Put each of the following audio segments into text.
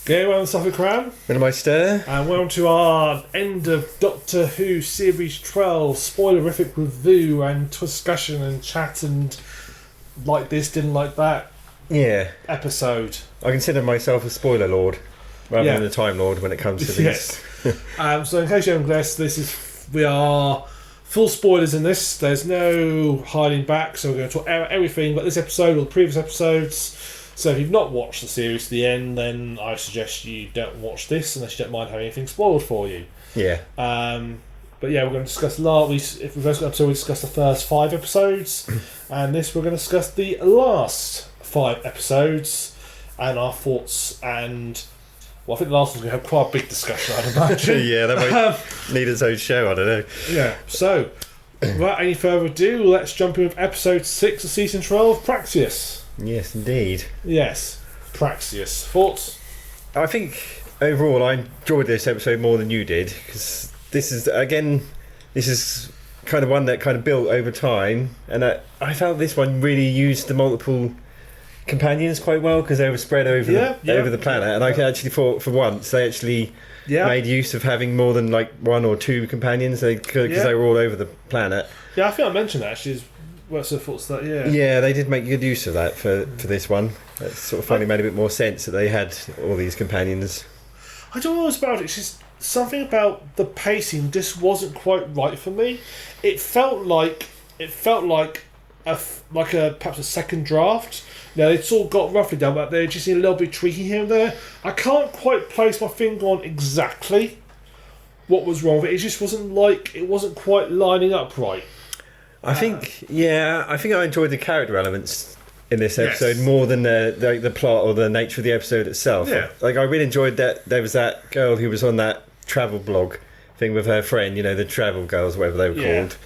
Okay, we're on TheSuffolkRam Middlemeister. and we're on to our end of Doctor Who Series 12 spoilerific review and discussion and chat and like this, didn't like that Yeah. episode. I consider myself a spoiler lord rather than a time lord when it comes to these. So in case you haven't guessed, we are full spoilers in this. There's no hiding back, so we're going to talk about everything but this episode or the previous episodes. So if you've not watched the series to the end, then I suggest you don't watch this unless you don't mind having anything spoiled for you. Yeah. But yeah, we're going to discuss if we've first got episode, we discuss the first 5 episodes, and this we're going to discuss the last 5 episodes and our thoughts. And well, I think the last one's going to have quite a big discussion, I'd imagine. Yeah, that might need its own show. I don't know. Yeah. So, without any further ado, let's jump in with episode 6 of season 12, Praxeus. Yes, indeed. Yes, Praxeus. Thoughts? I think overall I enjoyed this episode more than you did, because this is kind of one that kind of built over time, and I felt this one really used the multiple companions quite well because they were spread over the planet, and I actually thought for once they actually made use of having more than like 1 or 2 companions because they were all over the planet. Yeah, I think I mentioned that actually. What's your thoughts that? Yeah, they did make good use of that for this one. It sort of finally made a bit more sense that they had all these companions. I don't know what it was about it. It's just something about the pacing just wasn't quite right for me. It felt like perhaps a second draft. Now it's all got roughly done, but they just need a little bit tweaking here and there. I can't quite place my finger on exactly what was wrong with it. It just wasn't quite lining up right. I think I enjoyed the character elements in this episode more than the plot or the nature of the episode itself. Yeah. Like I really enjoyed that there was that girl who was on that travel blog thing with her friend, the travel girls, whatever they were called.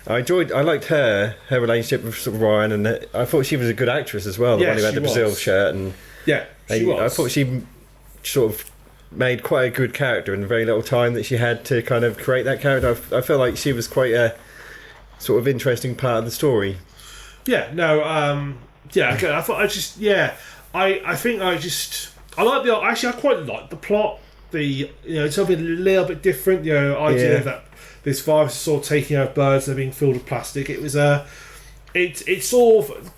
I liked her relationship with sort of Ryan, and I thought she was a good actress as well. The one who had the Brazil shirt, and she was. I thought she sort of made quite a good character in the very little time that she had to kind of create that character. I felt like she was quite a sort of interesting part of the story. Okay. I thought I quite liked the plot. It's something a little bit different. Idea that this virus is sort of taking out birds and they're being filled with plastic. It was it's sort of,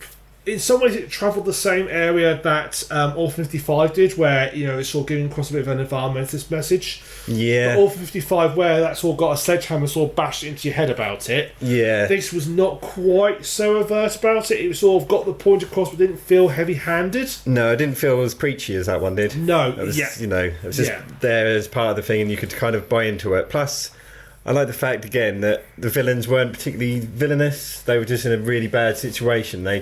in some ways it travelled the same area that All 55 did, where it's sort of giving across a bit of an environmentalist message. Yeah. But All 55, where that's all got a sledgehammer sort of bashed into your head about it. Yeah. This was not quite so overt about it. It was sort of got the point across, but didn't feel heavy-handed. No, it didn't feel as preachy as that one did. No. It was, it was just there as part of the thing, and you could kind of buy into it. Plus, I like the fact again that the villains weren't particularly villainous. They were just in a really bad situation. They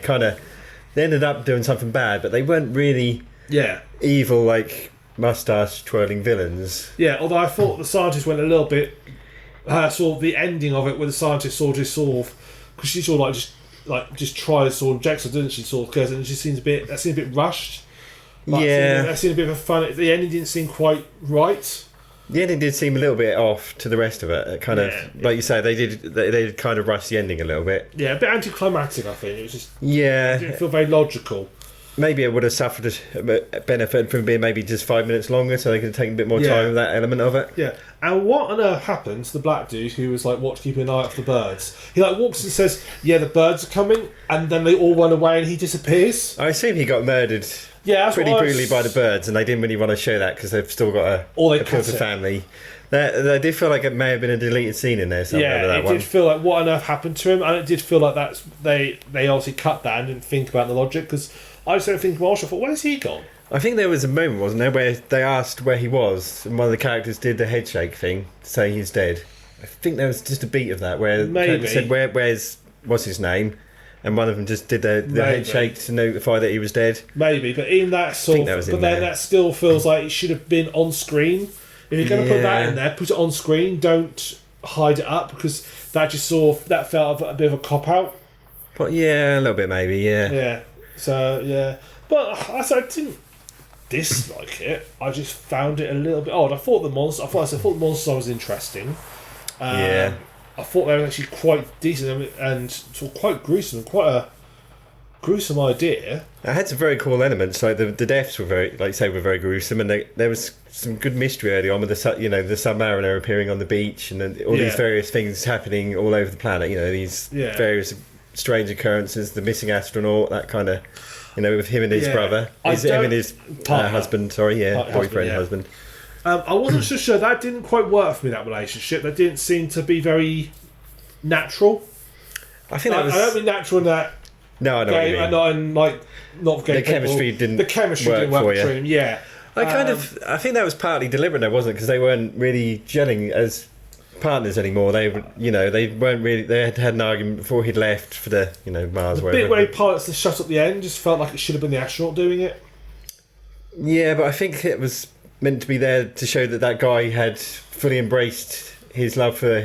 ended up doing something bad, but they weren't really evil, like moustache twirling villains. Yeah, although I thought the scientist went a little bit sort of the ending of it, where the scientist sort of because she sort of just tries sort of injects her, doesn't she? Sort of goes, and it just seems a bit rushed. That seemed a bit of a fun. The ending didn't seem quite right. The ending did seem a little bit off to the rest of it. It kind of, like you say, they did kind of rush the ending a little bit. Yeah, a bit anticlimactic, I think. It was just it didn't feel very logical. Maybe it would have suffered a benefit from being maybe just 5 minutes longer, so they could have taken a bit more time with that element of it. Yeah, and what on earth happened to the black dude who was like, keeping an eye out for the birds? He walks and says, "Yeah, the birds are coming," and then they all run away and he disappears. I assume he got murdered. Yeah, that's pretty brutally by the birds, and they didn't really want to show that because they've still got a appeal to family. They did feel like it may have been a deleted scene in there. It did feel like what on earth happened to him, and it did feel like they obviously cut that and didn't think about the logic, because I just don't think Walsh. I thought, where's he gone? I think there was a moment, wasn't there, where they asked where he was, and one of the characters did the head shake thing to say he's dead. I think there was just a beat of that where the character said, "Where's what's his name?" And one of them just did the head shake to notify that he was dead. Maybe, but in that that still feels like it should have been on screen. If you're going to put that in there, put it on screen. Don't hide it up, because that just that felt a bit of a cop out. But a little bit maybe, yeah. So but I didn't dislike it. I just found it a little bit odd. I thought the monster was interesting. I thought they were actually quite decent and sort of quite gruesome and quite gruesome idea. It had some very cool elements. Like the deaths were very, like you say, were very gruesome, and there was some good mystery early on with the submariner appearing on the beach, and then all these various things happening all over the planet. These various strange occurrences, the missing astronaut, that kind of, with him and his brother, his husband. Boyfriend, husband. I wasn't so sure. That didn't quite work for me, that relationship. That didn't seem to be very natural. I think I don't mean natural in that. No, I know what you mean. Not the chemistry didn't work between them. Yeah. I think that was partly deliberate, though, wasn't it? Because they weren't really gelling as partners anymore. They weren't really. They had an argument before he'd left for the Mars. The bit where he pilots the shuttle at the end just felt like it should have been the astronaut doing it. Yeah, but I think it was meant to be there to show that guy had fully embraced his love for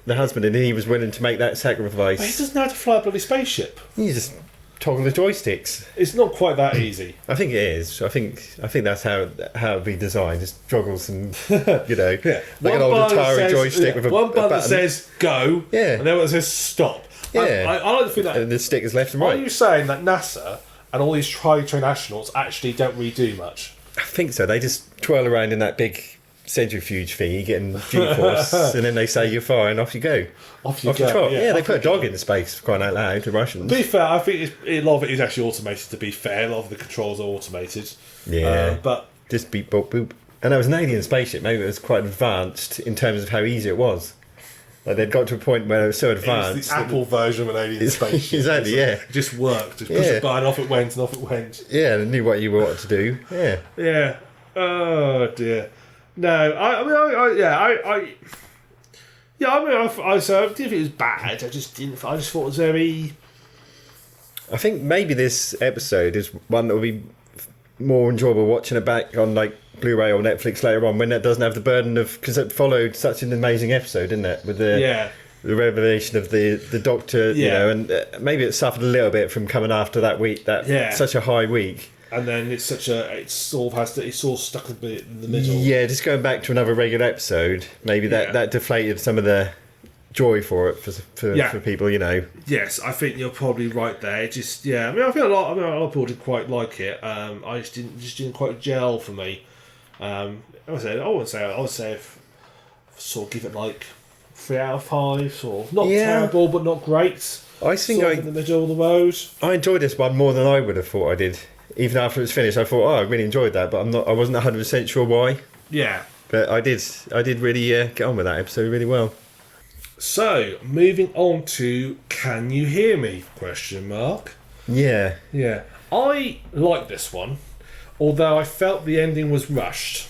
the husband, and he was willing to make that sacrifice. But he doesn't know how to fly a bloody spaceship. You just toggle the joysticks. It's not quite that easy. I think it is. I think that's how it'd be designed. Just joggle some, like an old Atari joystick with one button button that says go, and then one that says stop. Yeah, I like to think that. And the stick is left and right. Are you saying that NASA and all these trained astronauts actually don't really do much? I think so. They just twirl around in that big centrifuge thingy, getting G-force, and then they say you're fine, off you go. Off you go. Yeah, they put a dog in space, for crying out loud, the Russians. To be fair, I think a lot of it is actually automated, to be fair. A lot of the controls are automated. Yeah. But just beep, boop, boop. And that was an alien spaceship. Maybe it was quite advanced in terms of how easy it was. Like they'd got to a point where it was so advanced. It was the Apple version of an alien spaceship. Exactly, yeah. It just worked. Just push a button, off it went, and off it went. Yeah, and it knew what you wanted to do. Yeah. Yeah. Oh, dear. No, I didn't think it was bad. I just thought it was very. I think maybe this episode is one that will be more enjoyable watching it back on like Blu-ray or Netflix later on, when it doesn't have the burden of, because it followed such an amazing episode, didn't it? With the revelation of the Doctor, and maybe it suffered a little bit from coming after that week, such a high week. And then it's sort of stuck a bit in the middle. Yeah, just going back to another regular episode, maybe that deflated some of the joy for it for people, Yes, I think you're probably right there. It just I think a lot of people did quite like it. I just didn't quite gel for me. I would say if sort of give it like 3 out of 5, sort of not terrible but not great. I think sort of in the middle of the road. I enjoyed this one more than I would have thought I did. Even after it was finished, I thought, I really enjoyed that, but I wasn't 100% sure why. Yeah. But I did really get on with that episode really well. So, moving on to Can You Hear Me? ? Yeah. Yeah. I like this one, although I felt the ending was rushed.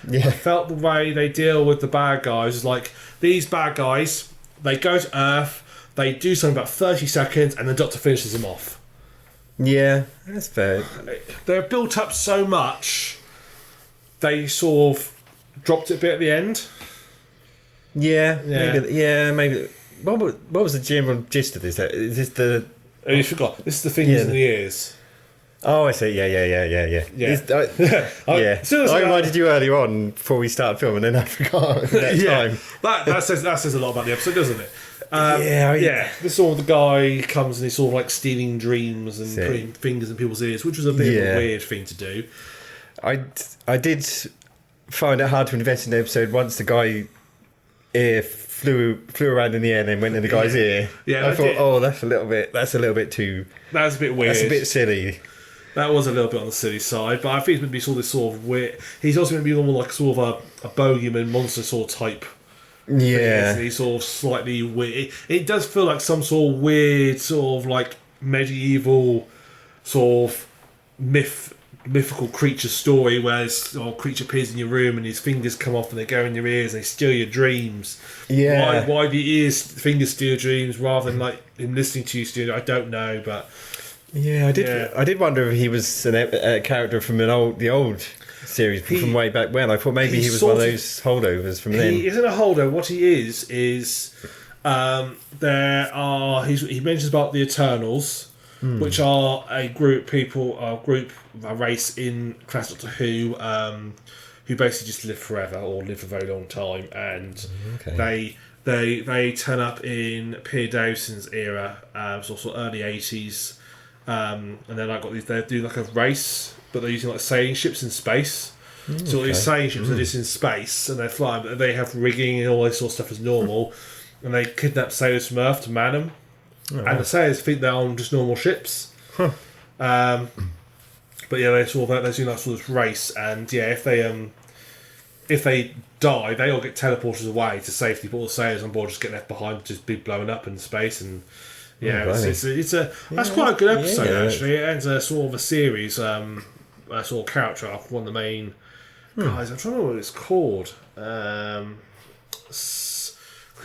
Yeah. I felt the way they deal with the bad guys is like, these bad guys, they go to Earth, they do something about 30 seconds, and the Doctor finishes them off. Yeah, that's fair. They're built up so much, they sort of dropped it a bit at the end. Yeah. Maybe. What was the general gist of this? Is this the... Oh, you forgot. This is the fingers in the ears. Oh, I see. Yeah. I reminded you earlier on before we started filming, and I forgot that time. That says a lot about the episode, doesn't it? This sort of the guy comes and he's sort of like stealing dreams and putting fingers in people's ears, which was a bit of a weird thing to do. I did find it hard to invest in the episode once the guy flew around in the air and then went in the guy's ear. Yeah, I thought, that's a little bit too. That was a bit weird. That's a bit silly. That was a little bit on the silly side, but I think it's going to be sort of this sort of weird. He's also going to be more like sort of a bogeyman monster sort of type. Yeah, and he's sort of slightly weird. It does feel like some sort of weird, sort of like medieval, sort of mythical creature story where a creature appears in your room and his fingers come off and they go in your ears and they steal your dreams. Yeah, why the fingers steal your dreams rather than like him listening to you steal? I don't know, but I did wonder if he was a character from the old series from way back when. I thought maybe he was one of those holdovers from then. He isn't a holdover. What he is he mentions about the Eternals, which are a race in classic Doctor Who, who basically just live forever or live for a very long time, and they turn up in Pierre Dawson's era, so early 80s. and then like got these. They do like a race, but they're using like sailing ships in space. So all these sailing ships are just in space, and they're flying, but they have rigging and all this sort of stuff as normal. And they kidnap sailors from Earth to man them, and the sailors think they're on just normal ships. But yeah, they sort of do that sort of race, and yeah, if they die, they all get teleported away to safety, but all the sailors on board just get left behind, just be blown up in space, and yeah, that's quite a good episode actually. It ends a sort of a series, a sort of character arc. One of the main guys, I'm trying to remember what it's called.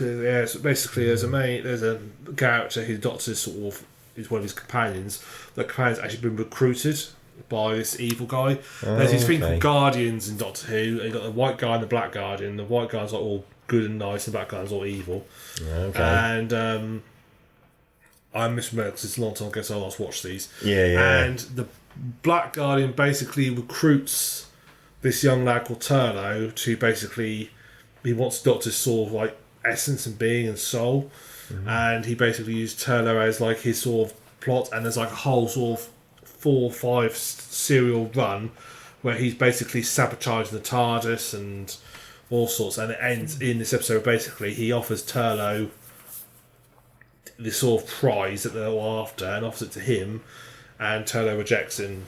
Yeah, so basically, there's a character who the Doctor sort of is one of his companions. The companion's actually been recruited by this evil guy. There's this thing called Guardians in Doctor Who. You've got the white guy and the black Guardian. The white guy's like all good and nice, and the black guy's all evil. And I misremember because it's a long time ago, so I last watched these. And the black Guardian basically recruits this young lad called Turlo to basically, he wants the Doctor's sort of like essence and being and soul, and he basically used Turlo as like his sort of plot, and there's like a whole sort of 4 or 5 serial run where he's basically sabotaging the TARDIS and all sorts, and it ends in this episode basically he offers Turlo this sort of prize that they're all after and offers it to him, and Turlo rejects him.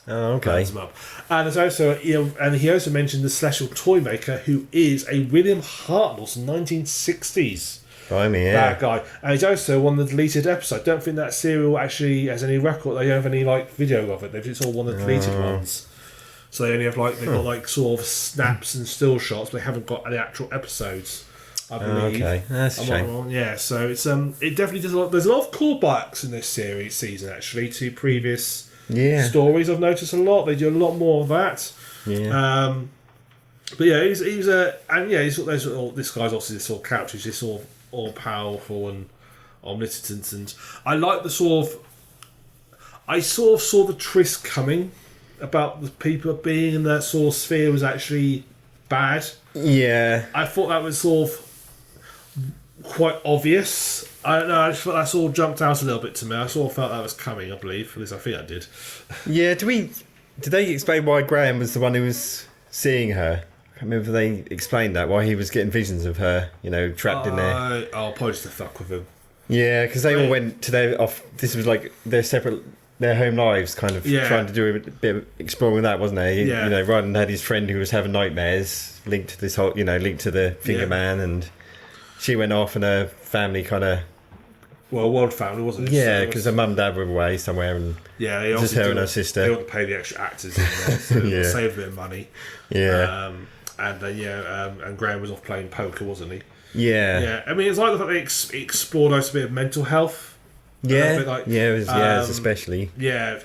Burns him up. And there's also, and he also mentioned the Celestial Toymaker, who is a William Hartnell's 1960s. That guy. And he's also one of the deleted episodes. I don't think that serial actually has any record. They don't have any like video of it. It's all one of the deleted ones. So they only have like, they've got like sort of snaps and still shots, but they haven't got any actual episodes, I believe. That's a shame. Yeah, so it's it definitely does a lot. There's a lot of callbacks in this season actually to previous stories. I've noticed a lot. They do a lot more of that. But yeah, he's this guy's obviously this sort of character. He's this sort of all powerful and omnipotent, and I like the sort of. I sort of saw the twist coming about the people being in that sort of sphere was actually bad. Yeah, I thought that was sort of quite obvious. I don't know. I just thought that sort of jumped out a little bit to me. I sort of felt that was coming. I believe, at least I think I did. Yeah. Did they explain why Graham was the one who was seeing her? I can't remember if they explained that, why he was getting visions of her, trapped in there. I'll probably just fuck with him. Yeah, because they all went to this was like their home lives, kind of trying to do a bit of exploring that, wasn't they? Ryan had his friend who was having nightmares linked to this whole, linked to the Finger Man, and she went off and her family kind of... Well, world family, wasn't it? Yeah, because her mum and dad were away somewhere, and just her and her sister. They want to pay the extra actors in there, so they save a bit of money. Yeah. And Graham was off playing poker, wasn't he? Yeah. Yeah, I mean, it's like the fact they explored a bit of mental health. Especially. Yeah,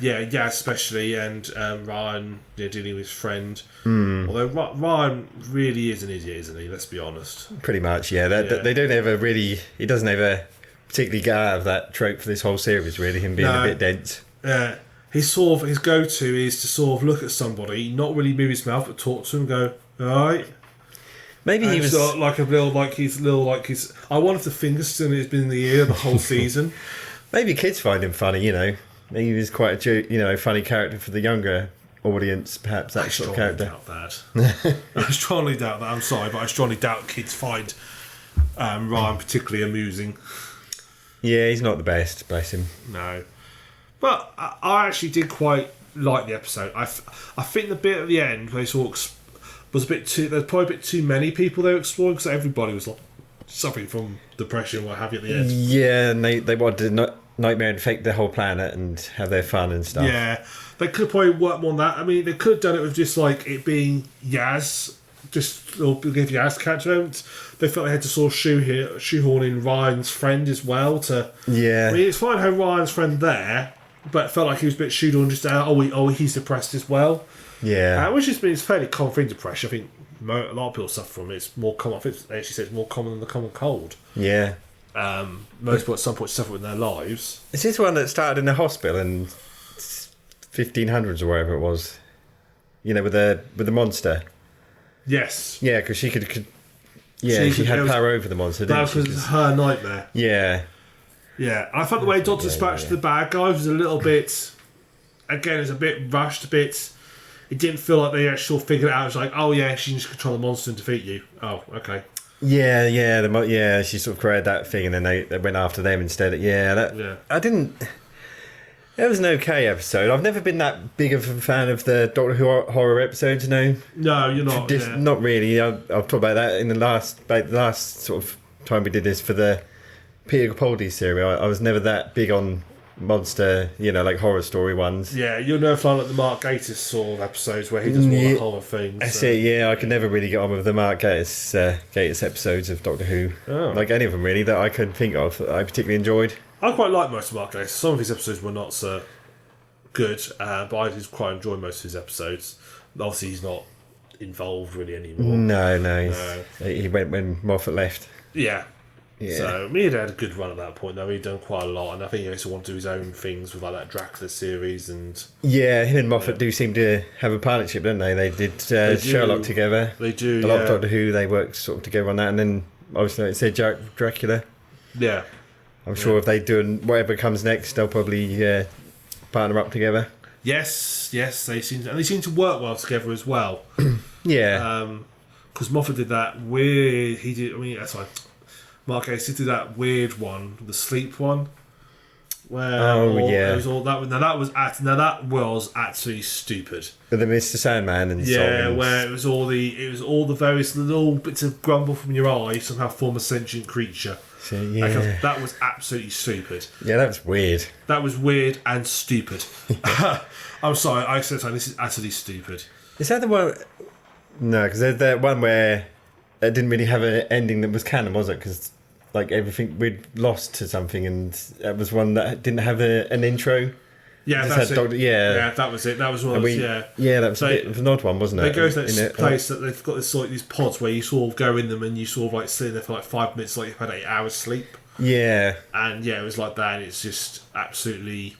especially, and Ryan dealing with his friend. Although Ryan really is an idiot, isn't he? Let's be honest. Pretty much, yeah. They don't ever really... He doesn't ever particularly get out of that trope for this whole series, really, him being a bit dense. Yeah. His go-to is to sort of look at somebody, not really move his mouth, but talk to him and go, alright. Maybe he was... I wonder if the finger still has been in the ear the whole season. Maybe kids find him funny, Maybe he was quite a funny character for the younger audience, perhaps that sort of character. I strongly doubt that. I'm sorry, but I strongly doubt kids find Ryan particularly amusing. Yeah, he's not the best, bless him. No. But I actually did quite like the episode. I think the bit at the end where he sort of was a bit too... There's probably a bit too many people they were exploring, because everybody was like suffering from depression, what have you, at the end. Yeah, and they wanted to nightmare infect the whole planet and have their fun and stuff. Yeah, they could have probably worked more on that. I mean, they could have done it with just like it being Yaz, or give Yaz catch moments. They felt they had to sort of shoehorn in Ryan's friend as well to... Yeah. I mean, it's fine having Ryan's friend there, but it felt like he was a bit shoehorned just he's depressed as well. Yeah. Which is it's fairly common thing, depression. I think a lot of people suffer from it. It's more common. I think they actually say it's more common than the common cold. Yeah. Most people at some point suffer in their lives. Is this one that started in the hospital in 1500s or wherever it was? With the monster. Yes. Yeah, because she could she had power over the monster. That was her nightmare. Yeah. Yeah, I thought the way Doctor dispatched the bad guys was a little bit. Again, it was a bit rushed, a bit. It didn't feel like they actually figured it out. It was like, oh yeah, she can just control the monster and defeat you. Oh, okay. Yeah. She sort of created that thing, and then they went after them instead. I didn't. It was an okay episode. I've never been that big of a fan of the Doctor Who horror episodes. No, you're not. Not really. I'll talk about that in the last sort of time we did this for the Peter Capaldi series. I was never that big on monster, like horror story ones. Yeah, you're no fan like the Mark Gatiss sort of episodes where he does more like horror things. That's it. Yeah, I could never really get on with the Mark Gatiss episodes of Doctor Who. Oh. Like any of them really that I could think of. I particularly enjoyed. I quite like most of Mark Gatiss. Some of his episodes were not so good, but I did quite enjoy most of his episodes. Obviously, he's not involved really anymore. No. He went when Moffat left. Yeah. So he'd had a good run at that point though. He'd done quite a lot, and I think he also wanted to do his own things with like that Dracula series and. Yeah, him and Moffat do seem to have a partnership, don't they? They did Sherlock together. They do. A lot of Doctor Who. They worked sort of together on that, and then obviously like I said Dracula. Yeah. I'm sure if they do whatever comes next, they'll probably partner up together. Yes, they seem to work well together as well. Yeah. Because Moffat did that weird. Mark Gatiss did that weird one, the sleep one, where it was all that. Now that was absolutely stupid. With the Mr. Sandman and where it was all the various little bits of grumble from your eye somehow form a sentient creature. So, that was absolutely stupid. Yeah, that was weird. That was weird and stupid. I'm sorry, I said this is utterly stupid. Is that the one? No, because there's that one where it didn't really have an ending that was canon, was it? Because like everything we'd lost to something, and that was one that didn't have an intro. Yeah, that's it. Yeah, that was it. That was one of those, Yeah, that was a bit of an odd one, wasn't it? They go to this place that they've got these pods where you sort of go in them and you sort of like sit there for like 5 minutes like you've had 8 hours sleep. Yeah. And it was like that, and it's just absolutely...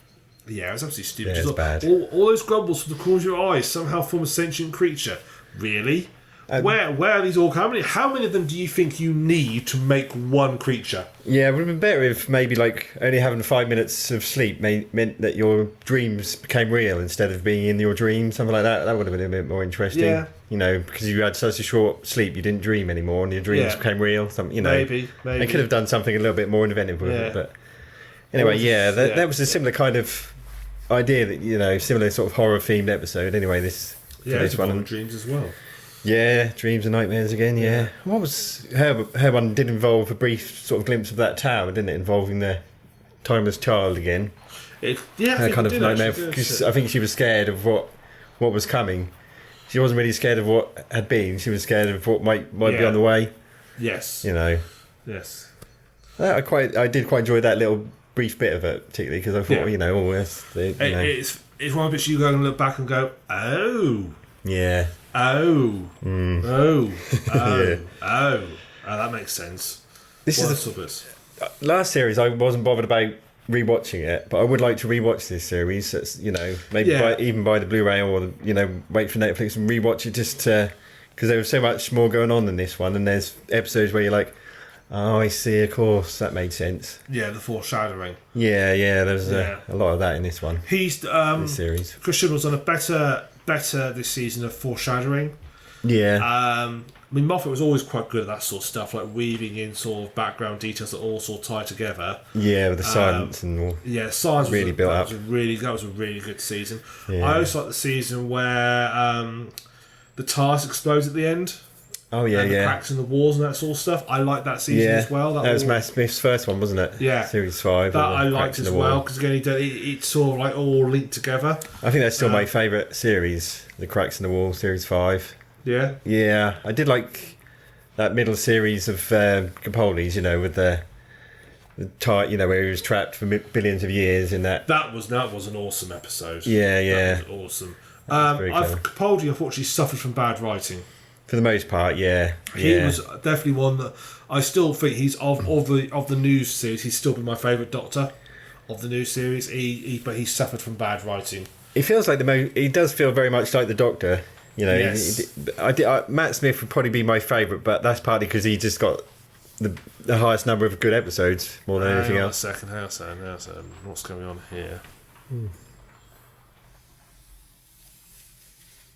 Yeah, it was absolutely stupid. Yeah, it's bad. All those grumbles from the corners of your eyes somehow form a sentient creature. Really? Where are these all? How many of them do you think you need to make one creature? Yeah, it would have been better if maybe like only having 5 minutes of sleep meant that your dreams became real instead of being in your dream, something like that. That would have been a bit more interesting. Yeah. Because you had such a short sleep, you didn't dream anymore, and your dreams became real. Maybe they could have done something a little bit more inventive with it. But anyway, that was a similar kind of idea that similar sort of horror themed episode. Anyway, this one dreams as well. Yeah, dreams and nightmares again. Yeah. What was her one? Did involve a brief sort of glimpse of that tower, didn't it? Involving the timeless child again. Her kind of nightmare. Because I think she was scared of what was coming. She wasn't really scared of what had been. She was scared of what might be on the way. Yes. Yes. I did quite enjoy that little brief bit of it, particularly because I thought, it's one of which you go and look back and go, oh. Yeah. Oh, that makes sense. This is last series. I wasn't bothered about rewatching it, but I would like to rewatch this series. That's maybe even buy the Blu-ray or wait for Netflix and rewatch it just because there was so much more going on than this one. And there's episodes where you're like, oh, I see. Of course, that made sense. Yeah, the foreshadowing. Yeah. There's a lot of that in this one. He's this series. Christian was on a better this season of foreshadowing. Yeah. Moffat was always quite good at that sort of stuff, like weaving in sort of background details that all sort of tie together. Yeah, with the silence and all. Yeah, silence really built up. That was a really good season. Yeah. I also like the season where the TARDIS explodes at the end. Oh yeah, and the cracks in the walls and that sort of stuff. I like that season as well. That was Matt Smith's first one, wasn't it? Yeah, series 5. That I liked as well because again, it's sort of like all linked together. I think that's still my favourite series, the Cracks in the Wall, series 5. Yeah. Yeah, I did like that middle series of Capaldi's, with the tight, where he was trapped for billions of years in that. That was an awesome episode. Yeah. That was awesome. Capaldi unfortunately suffered from bad writing. For the most part, yeah. He was definitely one that I still think he's of the news series. He's still been my favourite Doctor of the news series. But he suffered from bad writing. He feels like he does feel very much like the Doctor. Yes. Matt Smith would probably be my favourite, but that's partly because he just got the highest number of good episodes more than anything else. Hang on a second. What's going on here?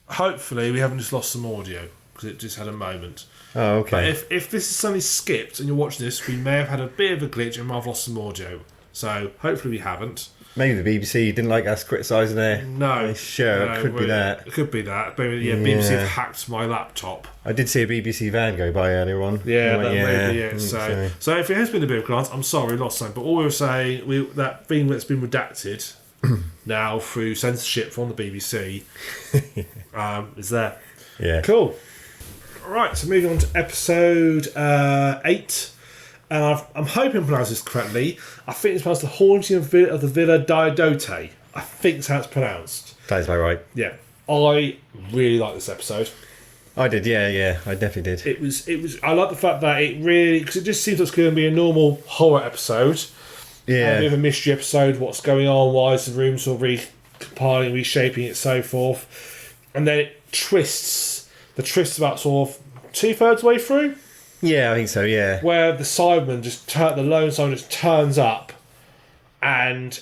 Hopefully we haven't just lost some audio because it just had a moment. Oh, okay. But if this is suddenly skipped and you're watching this, we may have had a bit of a glitch and might have lost some audio. So hopefully we haven't. Maybe the BBC didn't like us criticising their show. No, it could be that. It could be that. But yeah, BBC have hacked my laptop. I did see a BBC van go by earlier on. Yeah, that may be it. So if it has been a bit of a glance, I'm sorry, lost something. But all we were saying, that thing that's been redacted now through censorship from the BBC is there. Yeah. Cool. Right, so moving on to episode 8. And I'm hoping I pronounced this correctly. I think it's pronounced The Haunting of the Villa Diodati. I think that's how it's pronounced. That's about right. Yeah. I really like this episode. I did, yeah. I definitely did. It was. I like the fact that it really... Because it just seems like it's going to be a normal horror episode. Yeah. A bit of a mystery episode. What's going on? Why is the room sort of recompiling, reshaping it, so forth. And then it twists. The twist about sort of 2/3 way through. Yeah, I think so, yeah. Where the Cyberman the lone Cyberman just turns up and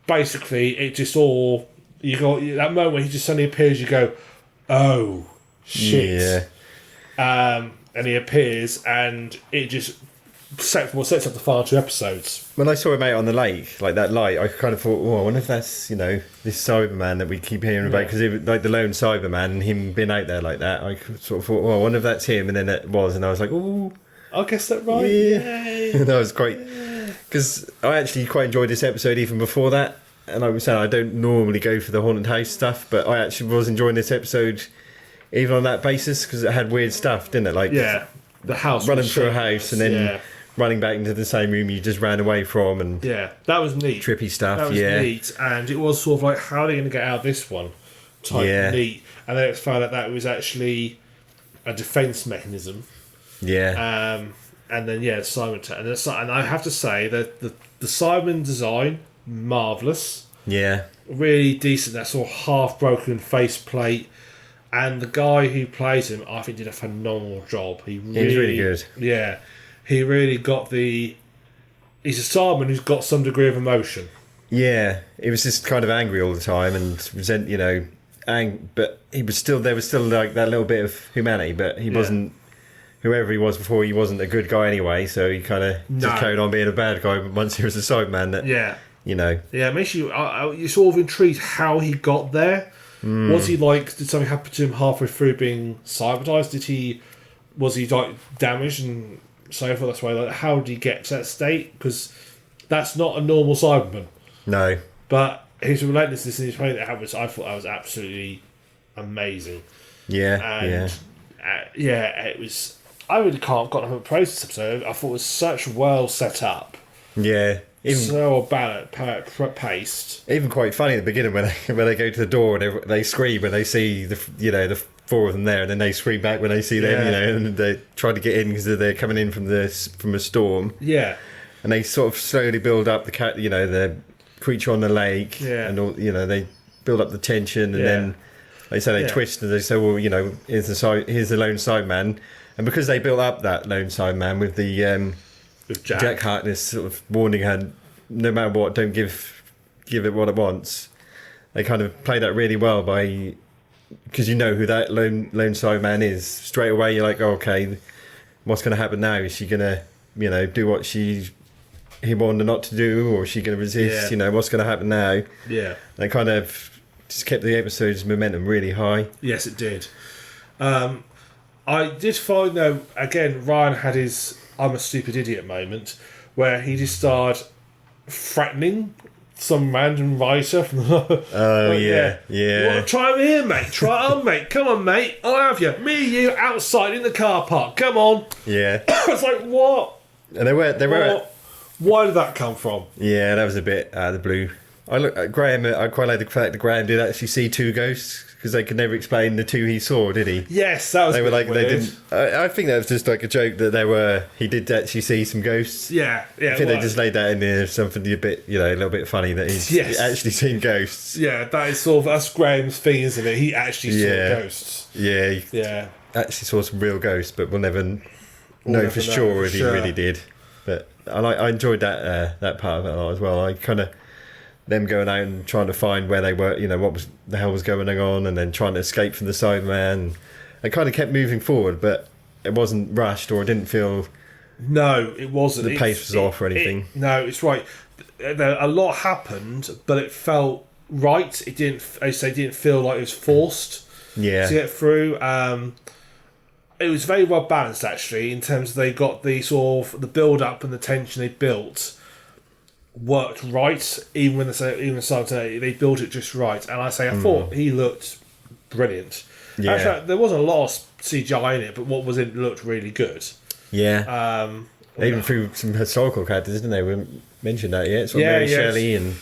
basically it just all... You got that moment where he just suddenly appears, you go, oh, shit. Yeah. And he appears and it just sets up the final 2 episodes. When I saw him out on the lake, like that light, I kind of thought, I wonder if that's, this Cyberman that we keep hearing about, because like the lone Cyberman and him being out there like that, I sort of thought, I wonder if that's him, and then it was, and I was like, oh, I guess that's right. Yeah. That was great, because I actually quite enjoyed this episode even before that, and I was saying I don't normally go for the haunted house stuff, but I actually was enjoying this episode even on that basis, because it had weird stuff, didn't it? Like the house running through a house and then running back into the same room you just ran away from, and that was neat. Trippy stuff. That was neat, and it was sort of like, how are they going to get out of this one? Neat, and then it's found out that it was actually a defense mechanism. Yeah. And then Simon and I have to say that the Cyberman design, marvelous. Yeah. Really decent. That sort of half broken faceplate. And the guy who plays him, I think, did a phenomenal job. He was really good. Yeah. He really got he's a Cyberman who's got some degree of emotion. Yeah. He was just kind of angry all the time and resent, but he was still, there was still like that little bit of humanity, but he wasn't, whoever he was before, he wasn't a good guy anyway, so he kind of just carried on being a bad guy once he was a Cyberman that, Yeah, it makes you, you're sort of intrigued how he got there. Was he like, did something happen to him halfway through being cyberized? Was he like damaged and so forth? That's why, like, how did he get to that state? Because that's not a normal Cyberman. No. But his relentlessness in his play that happens, I thought that was absolutely amazing. Yeah, and, it was. I really can't got enough praise this episode. I thought it was such well set up. Yeah. So paced. Even quite funny at the beginning when they go to the door and they scream when they see the 4 of them there, and then they scream back when they see them, and they try to get in because they're coming in from a storm. Yeah. And they sort of slowly build up the creature on the lake, and all, they build up the tension, and then they say they twist and they say, well, here's the lone Cyberman, and because they built up that lone Cyberman with the with Jack Harkness sort of warning her, no matter what, don't give it what it wants. They kind of play that really well because you know who that lone Cyberman is. Straight away you're like, oh, okay, what's going to happen now? Is she going to, do what he wanted her not to do, or is she going to resist? What's going to happen now? Yeah. They kind of just kept the episode's momentum really high. Yes, it did. I did find, though, again, Ryan had his I'm a stupid idiot moment where he just started threatening some random writer from yeah. Try him here, mate. Try on, mate. Come on, mate. I'll have you. Me and you outside in the car park. Come on. Yeah. I was like, what? And they were. Why did that come from? Yeah, that was a bit out of the blue. Graham. I quite like the fact that Graham did actually see 2 ghosts, because they could never explain the 2 he saw, did he? Yes, that was. They were like weird. They didn't. I think that was just like a joke that he did actually see some ghosts. Yeah. I think they just laid that in there, something a bit, a little bit funny that he's actually seen ghosts. Yeah, that is that's Graham's thing, isn't it? He actually saw ghosts. Yeah. Actually saw some real ghosts, but we'll never No, for sure, he really did. But I enjoyed that part of it a lot as well. I kind of them going out and trying to find where they were, what the hell was going on, and then trying to escape from the Cyberman. It kind of kept moving forward, but it wasn't rushed, or it didn't feel. No, it wasn't. The pace was off or anything. No, it's right. A lot happened, but it felt right. It didn't. As I say, didn't feel like it was forced. Yeah. To get through. It was very well balanced, actually, in terms of they got the sort of the build up and the tension they built worked right. Even when they built it just right. And I thought he looked brilliant. Yeah. Actually, there wasn't a lot of CGI in it, but what was in it looked really good. Yeah. Even through some historical characters, didn't they? We haven't mentioned that yet. Mary Shelley and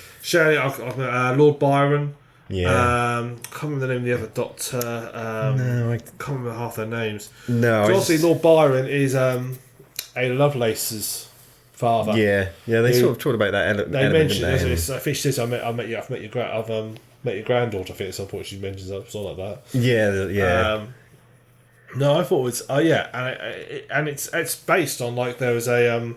Lord Byron. Yeah. Can't remember the name of the other doctor. No, I can't remember half their names. No. Obviously, Lord Byron is a Lovelace's father. Yeah. They sort of talked about that. They mentioned it. I think she says, "I've met your granddaughter." I think at some point she mentions something like that. Yeah. No, I thought it was. And it's based on like there was a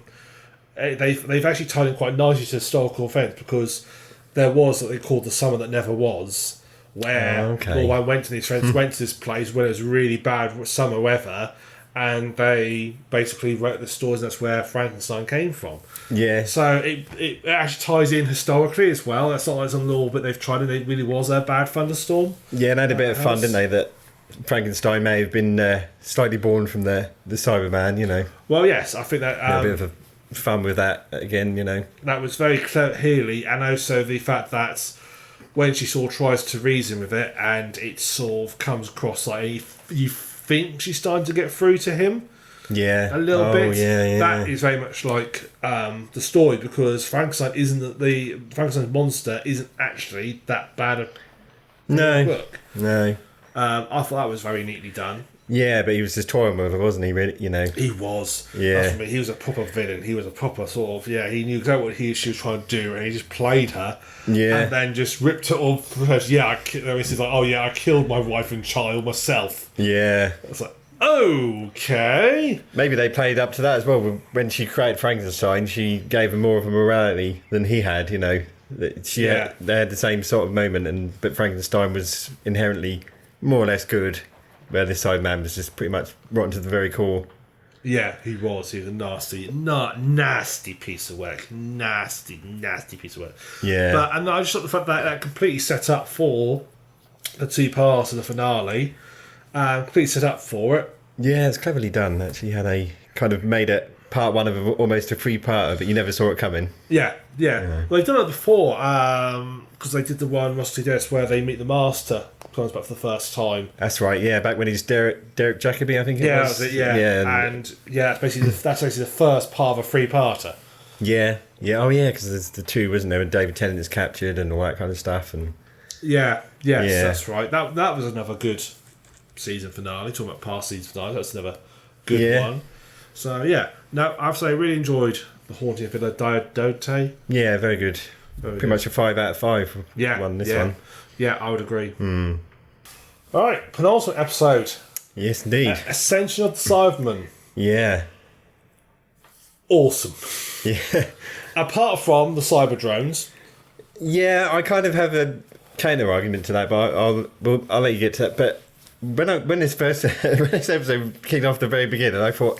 they've actually tied in quite nicely to historical events, because there was what they called the summer that never was, where I went to these friends went to this place where it was really bad summer weather, and they basically wrote the stories, and that's where Frankenstein came from. Yeah. So it actually ties in historically as well. That's not like some little bit they've tried, and it really was a bad thunderstorm. Yeah, and they had a bit of fun, didn't they? That Frankenstein may have been slightly born from the Cyberman, Well, yes, I think that a bit of fun with that again, That was very clearly, and also the fact that when she sort of tries to reason with it, and it sort of comes across like you think she's starting to get through to him. Yeah, a little bit. Yeah. That is very much like the story, because Frankenstein's monster isn't actually that bad. No. I thought that was very neatly done. Yeah, but he was just toying with her, wasn't he? Really, He was. Yeah. That's what I mean. He was a proper villain. He was a proper sort of he knew exactly what she was trying to do, and he just played her. Yeah. And then just ripped it off. He's like, I killed my wife and child myself. Yeah. It's like, okay. Maybe they played up to that as well. When she created Frankenstein, she gave him more of a morality than he had. They had the same sort of moment, but Frankenstein was inherently more or less good, where this Cyberman was just pretty much rotten to the very core. Yeah, he was. He was a nasty piece of work. Nasty piece of work. Yeah. And I just thought the fact that completely set up for the two parts of the finale. Completely set up for it. Yeah, it's cleverly done. Actually, how they kind of made it part one of almost a three-parter, but you never saw it coming. Yeah. Well, they've done it before, because they did the one Rusty Deaths where they meet the Master. Comes back for the first time. That's right. Yeah, back when he's Derek Jacobi, I think it was. That was it. Yeah. And that's basically the first part of a three-parter. Yeah. Oh yeah, because there's the two, wasn't there? And David Tennant is captured and all that kind of stuff. And yes, that's right. That was another good season finale. Talking about past season finale, that's another good one. So no, I have to say I really enjoyed The Haunting of the Diodati. Yeah, very good. Pretty much a 5 out of 5. One. Yeah, I would agree. All right, penultimate episode. Yes, indeed. Ascension of the Cybermen. Yeah. Awesome. Yeah. Apart from the cyber drones. Yeah, I kind of have a counter argument to that, but I'll let you get to that. But when this episode kicked off the very beginning, I thought,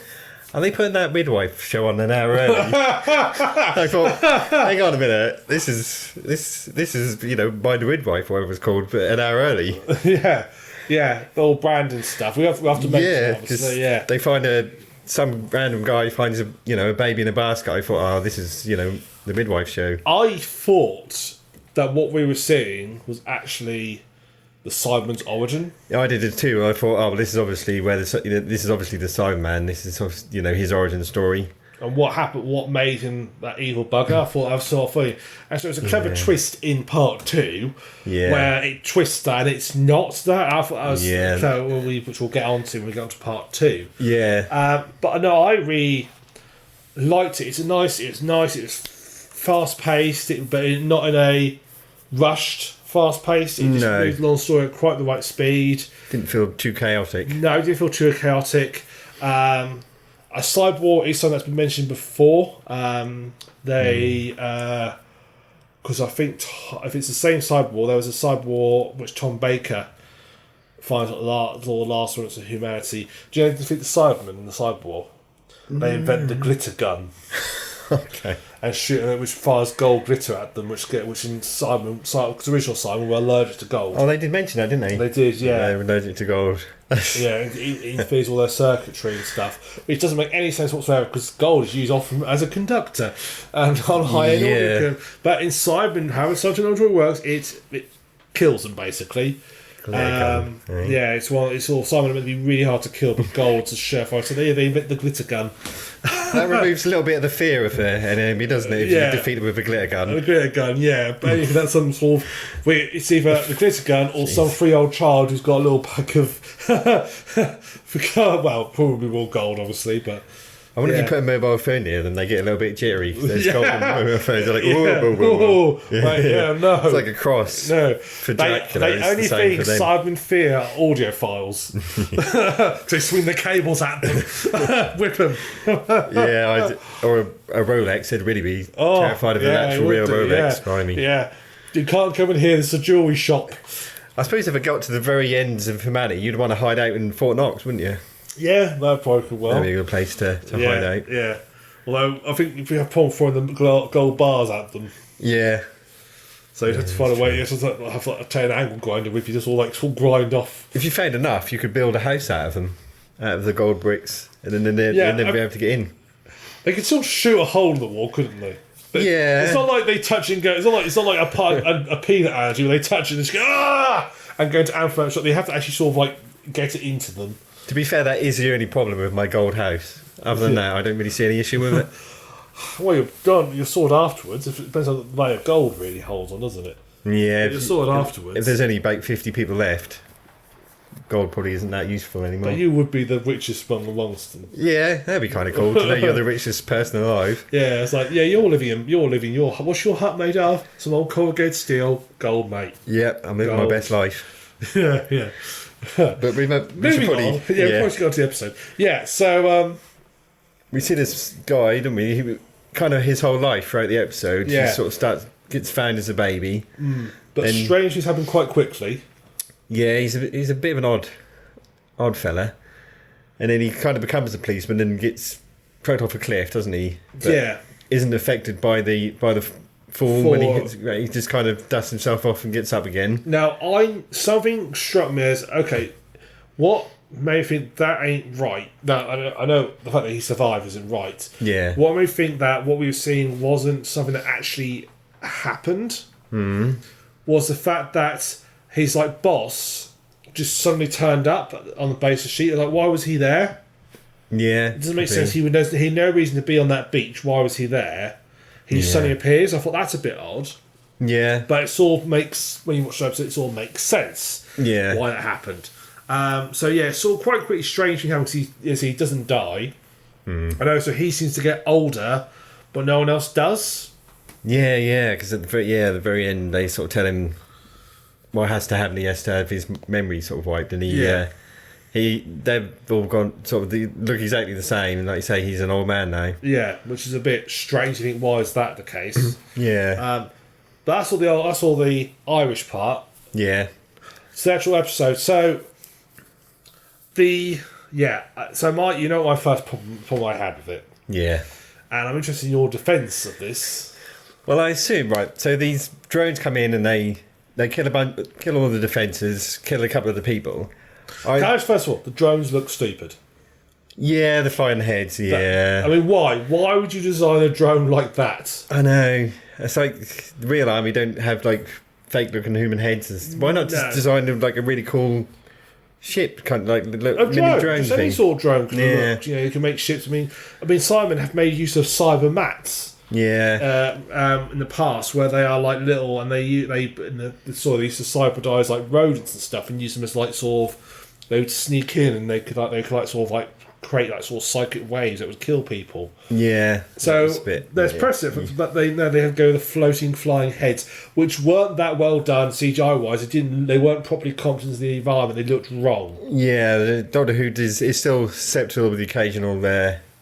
are they putting that midwife show on an hour early? I thought, hang on a minute, this is Mind the Midwife, or whatever it's called, but an hour early. Yeah, the old Brandon stuff. We have to mention it, obviously. Yeah, they find some random guy finds a baby in a basket. I thought, this is the midwife show. I thought that what we were seeing was actually the Cyberman's origin. I did it too. I thought, this is obviously this is obviously the Cyberman. This is his origin story. And what happened? What made him that evil bugger? I thought I was sort of funny. And so it was a clever twist in part 2, where it twists that and it's not that. I thought that was clever, which we'll get onto when we get onto part 2. Yeah. But no, I really liked it. It's nice. It's fast paced, but not in a rushed. Fast paced. It just moved along the story at quite the right speed. Didn't feel too chaotic. No, it didn't feel too chaotic. a cyber war is something that's been mentioned before. Because I think if it's the same cyber war, there was a cyber war which Tom Baker finds the last remnants of humanity. Do you know defeat the Cybermen in the cyber war? They invent the glitter gun. Okay. And shoot it, which fires gold glitter at them, which in Simon, because the original Simon were allergic to gold. Oh, they did mention that, didn't they? They did, yeah. They were allergic to gold. Yeah, it interferes all their circuitry and stuff, which doesn't make any sense whatsoever because gold is used often as a conductor and on high-end audio. But in Cybermen, how such an audio works, it kills them basically. It's all Simon meant to be really hard to kill, but gold's a surefire. So they invent the glitter gun. That removes a little bit of the fear of an enemy, doesn't it? If you defeat them with a glitter gun. A glitter gun, yeah. But that's some sort of... It's either the glitter gun or some 3-year-old child who's got a little pack of... well, probably more gold, obviously, but... I wonder if you put a mobile phone near them, they get a little bit jittery. There's gold on mobile phones. They're like, whoa. No. It's like a cross. No. For Dracula. They only think Cybermen fear audio files. So swing the cables at them. Whip them. Or a Rolex, they'd really be terrified of an actual real Rolex behind me. Yeah. You can't come in here, there's a jewellery shop. I suppose if it got to the very ends of humanity, you'd want to hide out in Fort Knox, wouldn't you? Yeah, that probably could well. That'd be a good place to hide out. Yeah. Although, I think if we have problem throwing the gold bars at them. Yeah. So you'd have to find a way, have like a 10 angle grinder with you, just all grind off. If you found enough, you could build a house out of them, out of the gold bricks, and then they'd never be able to get in. They could still shoot a hole in the wall, couldn't they? But it's not like they touch and go. It's not like a peanut allergy where they touch and just go and go into amphibia. They have to actually sort of like get it into them. To be fair, that is the only problem with my gold house. Other than that, I don't really see any issue with it. Well, you're done. You're sorted afterwards. It depends on the way of gold really holds on, doesn't it? Yeah. You're sorted afterwards. If there's only about 50 people left, gold probably isn't that useful anymore. But you would be the richest amongst them. Yeah, that'd be kind of cool to know you're the richest person alive. Yeah, it's like, you're living your... What's your hut made of? Some old corrugated steel, gold, mate. Yep, I'm living my best life. Yeah. But we should probably... on. We'll probably go to the episode. Yeah, so... we see this guy, don't we? Kind of his whole life throughout the episode. He sort of gets found as a baby. But strange things happen quite quickly. Yeah, he's a bit of an odd fella. And then he kind of becomes a policeman and gets thrown off a cliff, doesn't he? But isn't affected by the fall when he just kind of dusts himself off and gets up again. Now, something struck me as, okay, what made me think that ain't right? Now, I know the fact that he survived isn't right. Yeah. What made me think that what we were seeing wasn't something that actually happened was the fact that his boss just suddenly turned up on the base of the sheet. Like, why was he there? Yeah. It doesn't make sense. He had no reason to be on that beach. Why was he there? He just suddenly appears. I thought that's a bit odd. Yeah. But it sort of makes, when you watch the episode, it all makes sense. Yeah. Why that happened. It's all quite pretty strange thing happens. He doesn't die. And also he seems to get older, but no one else does. Yeah, because at the very end they sort of tell him what has to happen. He has to have his memory sort of wiped, and they've all gone sort of they look exactly the same. And like you say, he's an old man now. Yeah, which is a bit strange. You think, why is that the case? Yeah. But that's all the Irish part. Yeah. It's the actual episode. So my first problem I had with it. Yeah. And I'm interested in your defence of this. Well, I assume, right, so these drones come in and they kill all the defences, kill a couple of the people. First of all, the drones look stupid. Yeah, the flying heads, yeah. I mean, why? Why would you design a drone like that? I know. It's like the real army don't have fake-looking human heads. Why not just design them a really cool ship, kind of mini drone thing? Any sort of drone can look. You can make ships. I mean, Simon have made use of cyber mats. Yeah. In the past, where they are little, and they used to cyberdize rodents and stuff, and use them as they would sneak in, and they could create sort of psychic waves that would kill people. Yeah. So there's precedent, but they have to go with the floating, flying heads, which weren't that well done CGI wise. They weren't properly competent in the environment. They looked wrong. Yeah, the Doctor Who is still susceptible with the occasional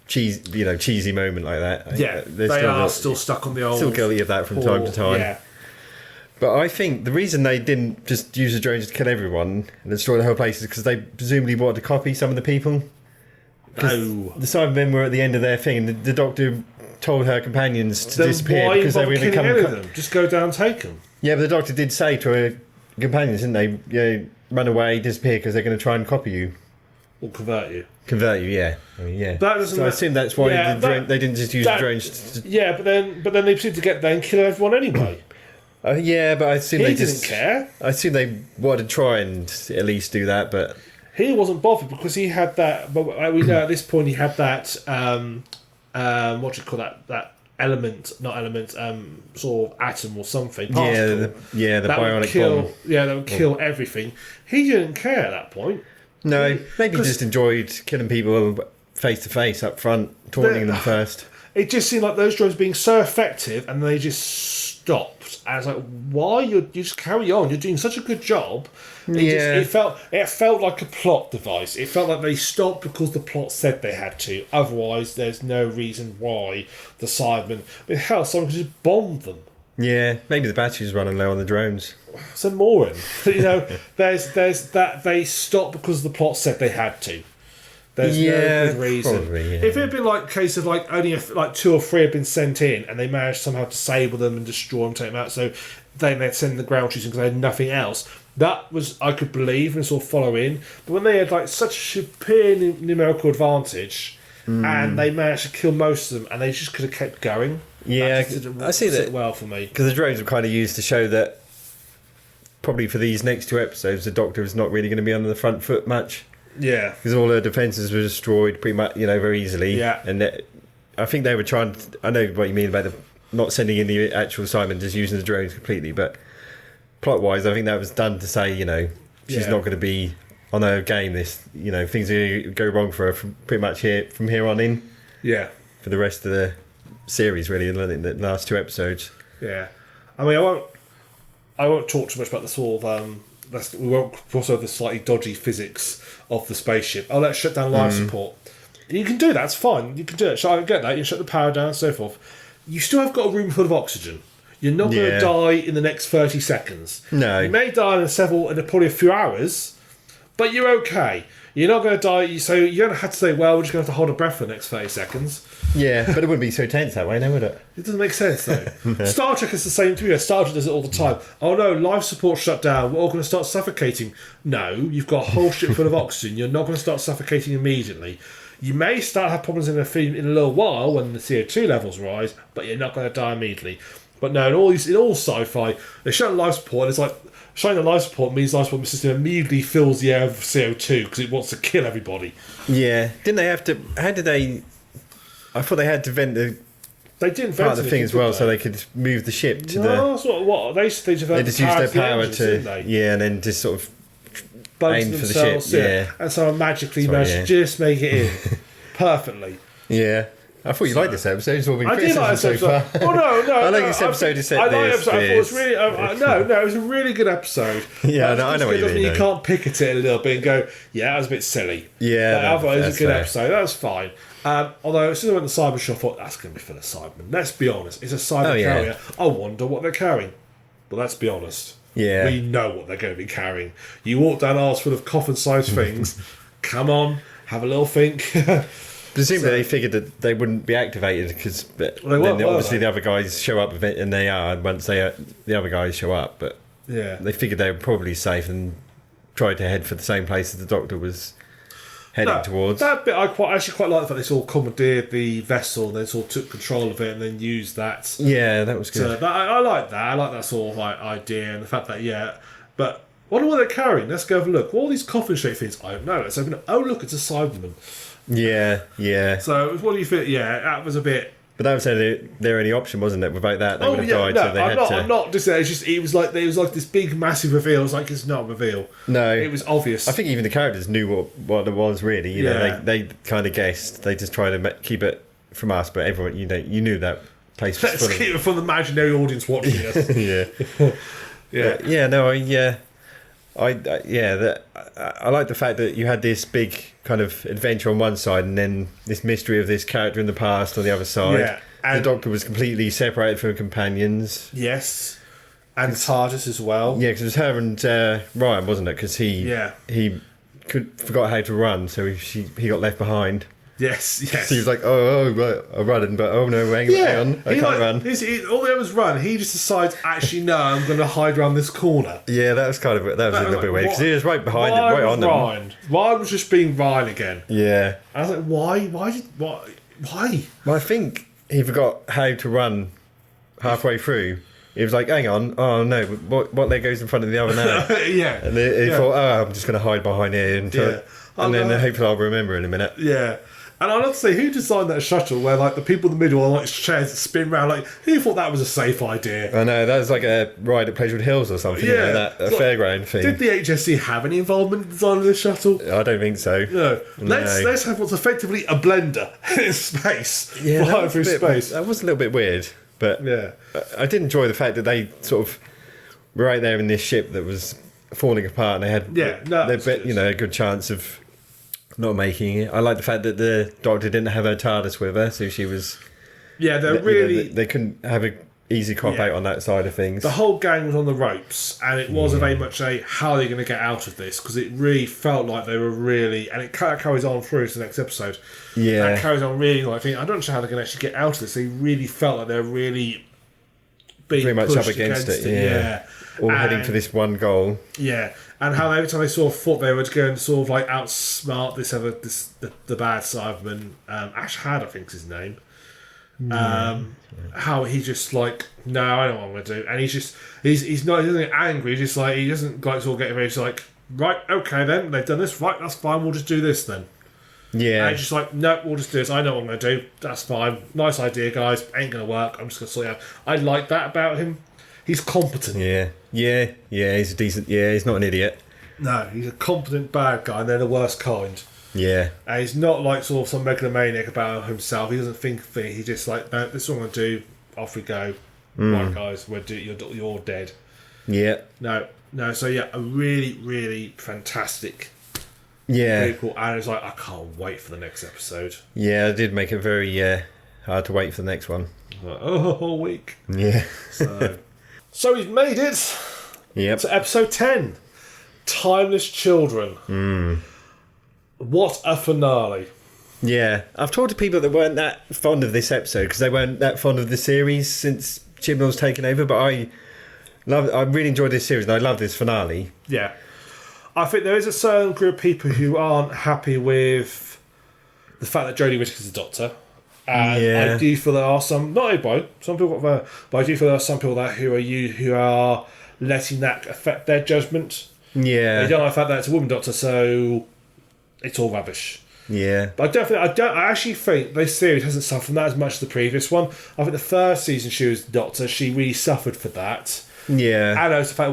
cheesy moment like that. Yeah, they are still stuck on the old. Still guilty of that from time to time. Yeah. But I think the reason they didn't just use the drones to kill everyone and destroy the whole place is because they presumably wanted to copy some of the people. No. The Cybermen were at the end of their thing, and the Doctor told her companions to disappear because they were going to come. Them? Just go down and take them. Yeah, but the Doctor did say to her companions, didn't they? Run away, disappear because they're going to try and copy you. Or convert you. Convert you, yeah. I mean, yeah. So I assume that's why they didn't just use the drones. Yeah, but then they proceeded to get there and kill everyone anyway. Yeah, but I assume they didn't care. I assume they wanted to try and at least do that, but he wasn't bothered because he had that. But we know at this point he had that. What do you call that? That element, not element. Sort of atom or something. Particle, the bionic bomb. Yeah, that would kill everything. He didn't care at that point. No, maybe he just enjoyed killing people face to face up front, taunting them first. It just seemed like those drones being so effective, and they just stopped. And I was like, "Why? You just carry on. You're doing such a good job." It felt like a plot device. It felt like they stopped because the plot said they had to. Otherwise, there's no reason why the Cybermen. I mean, hell, someone could just bomb them. Yeah, maybe the battery's running low on the drones. Some more in. There's that they stopped because the plot said they had to. There's no good reason. Probably, yeah. If it had been like a case of like only like 2 or 3 had been sent in and they managed somehow to disable them and destroy them, take them out, so then they'd send the ground troops because they had nothing else. That was I could believe and sort of follow in. But when they had like such a superior numerical advantage and they managed to kill most of them and they just could have kept going. Yeah, I see that well for me because the drones were kind of used to show that probably for these next 2 episodes the Doctor is not really going to be on the front foot much. Yeah, because all her defences were destroyed pretty much, very easily. Yeah, and I think they were trying. I know what you mean about not sending in the actual Simon, just using the drones completely. But plot-wise, I think that was done to say, she's not going to be on her game. Things are going to go wrong for her pretty much from here on in. Yeah, for the rest of the series, really, in the last 2 episodes. Yeah, I mean, I won't talk too much about the sort of. We won't cross over the slightly dodgy physics of the spaceship. Oh, let's shut down life support. You can do that, it's fine. You can do it. I get that. You shut the power down and so forth. You still have got a room full of oxygen. You're not going to die in the next 30 seconds. No. You may die in probably a few hours, but you're okay. You're not going to die, so you don't have to say, well, we're just going to have to hold our breath for the next 30 seconds. Yeah, but it wouldn't be so tense that way, now would it? It doesn't make sense, though. No. Star Trek is the same too. Star Trek does it all the time. Oh no, life support shut down. We're all going to start suffocating. No, you've got a whole ship full of oxygen. You're not going to start suffocating immediately. You may start to have problems in a little while when the CO2 levels rise, but you're not going to die immediately. But no, in all sci-fi, they shut life support, and it's like shutting the life support means life support system immediately fills the air with CO2 because it wants to kill everybody. Yeah, didn't they have to? How did they? I thought they had to vent the. They didn't part vent of the thing as well, so they could move the ship to the. No, that's what they just used their power to and then just sort of aim for the ship. Yeah, and so magically managed to just make it in perfectly. Yeah. I thought you liked this episode. It's all been I did like this episode. So far. Oh no! I like this episode. I thought it was really. It was a really good episode. Yeah, I know what you mean. You can't pick at it a little bit and go, "Yeah, that was a bit silly." Yeah, otherwise it's a good episode. That's fine. Although as soon as I went to Cyber Shop, I thought that's going to be full of Cybermen. Let's be honest. It's a cyber carrier. I wonder what they're carrying. But let's be honest. Yeah, we know what they're going to be carrying. You walk down aisles full of coffin-sized things. Come on, have a little think. Presumably they figured that they wouldn't be activated because obviously the other guys show up and they are once the other guys show up, but they figured they were probably safe and tried to head for the same place as the Doctor was heading towards. That bit I actually quite like the fact they sort of commandeered the vessel and then sort of took control of it and then used that. Yeah, that was good. I like that. I like that sort of like idea and the fact that but I wonder what they're carrying. Let's go have a look. What are all these coffin-shaped things? I don't know. Let's open it. Oh look, it's a Cyberman. Yeah. So, what do you think? Yeah, that was a bit. But that was their only option, wasn't it? Without that, they would have died. No, so they had to. I'm not just saying. It's just it was like this big, massive reveal. It's like it's not a reveal. No, it was obvious. I think even the characters knew what it was really. You know, they kind of guessed. They just tried to keep it from us, but everyone, you knew that place was. Let's keep it from the imaginary audience watching us. Yeah. No, I like the fact that you had this big kind of adventure on one side, and then this mystery of this character in the past on the other side. Yeah, and the Doctor was completely separated from companions. Yes, and TARDIS as well. Yeah, because it was her and Ryan, wasn't it? Because he forgot how to run, so he got left behind. Yes. So he was like, right, I'm running, but hang on, I can't run. All there was run. He just decides, actually, no, I'm going to hide around this corner. Yeah, that was a little bit weird because he was right behind him, right on them. Ryan was just being Ryan again. Yeah. I was like, why? Well, I think he forgot how to run halfway through. He was like, hang on, oh no, what leg goes in front of the other now? Yeah. And he thought, I'm just going to hide behind here until, and then hopefully I'll remember in a minute. Yeah. And I'd love to say, who designed that shuttle where like the people in the middle are like chairs that spin round? Like, who thought that was a safe idea? I know, that was like a ride at Pleasurewood Hills or something. Yeah, that a fairground thing. Did the HSC have any involvement in the design of this shuttle? I don't think so. No. Let's have what's effectively a blender in space. Yeah, flying through space. That was a little bit weird, but yeah, I did enjoy the fact that they sort of were right there in this ship that was falling apart, and they had a good chance of not making it. I like the fact that the Doctor didn't have her TARDIS with her, so she was. Yeah, they couldn't have an easy cop out on that side of things. The whole gang was on the ropes, and it was very much how are they going to get out of this? Because it really felt like they were really, and it carries on through to the next episode. Yeah, it carries on really. Like, I don't know how they're going to actually get out of this. They really felt like they're really being very much pushed up against it. Yeah. All heading for this one goal. Yeah, and how every time they sort of thought they were going to sort of like outsmart the bad Cyberman, Ash Had, I think is his name. How he just like, no, I don't know what I'm going to do, and he's not, he doesn't get angry. He's just like, he doesn't like sort of get very. He's like, right, okay then, they've done this, right, that's fine. We'll just do this then. Yeah, and he's just like, no, we'll just do this. I know what I'm going to do. That's fine. Nice idea, guys. Ain't going to work. I'm just going to sort it out. I like that about him. He's competent. Yeah. He's a decent. Yeah, he's not an idiot. No, he's a competent bad guy, and they're the worst kind. Yeah, and he's not like sort of some megalomaniac about himself. He doesn't think things. He's just like, no, this is what I'm going to do. Off we go. Right, guys, you're dead. Yeah. No. So yeah, a really, really fantastic. Yeah. Really cool. And it's like, I can't wait for the next episode. Yeah, I did make it very hard to wait for the next one. Like, a whole week. Yeah. So we've made it. Yep. To episode 10. Timeless Children. What a finale. Yeah. I've talked to people that weren't that fond of this episode because they weren't that fond of the series since Chibnall's taken over, but I really enjoyed this series and I love this finale. Yeah. I think there is a certain group of people who aren't happy with the fact that Jodie Whittaker's the Doctor. And I do feel there are some, not everybody, some people, but I do feel there are some people who are letting that affect their judgment. Yeah. They don't like the fact that it's a woman Doctor, so it's all rubbish. Yeah. But I actually think this series hasn't suffered from that as much as the previous one. I think the first season she was the Doctor, she really suffered for that. Yeah. And also the fact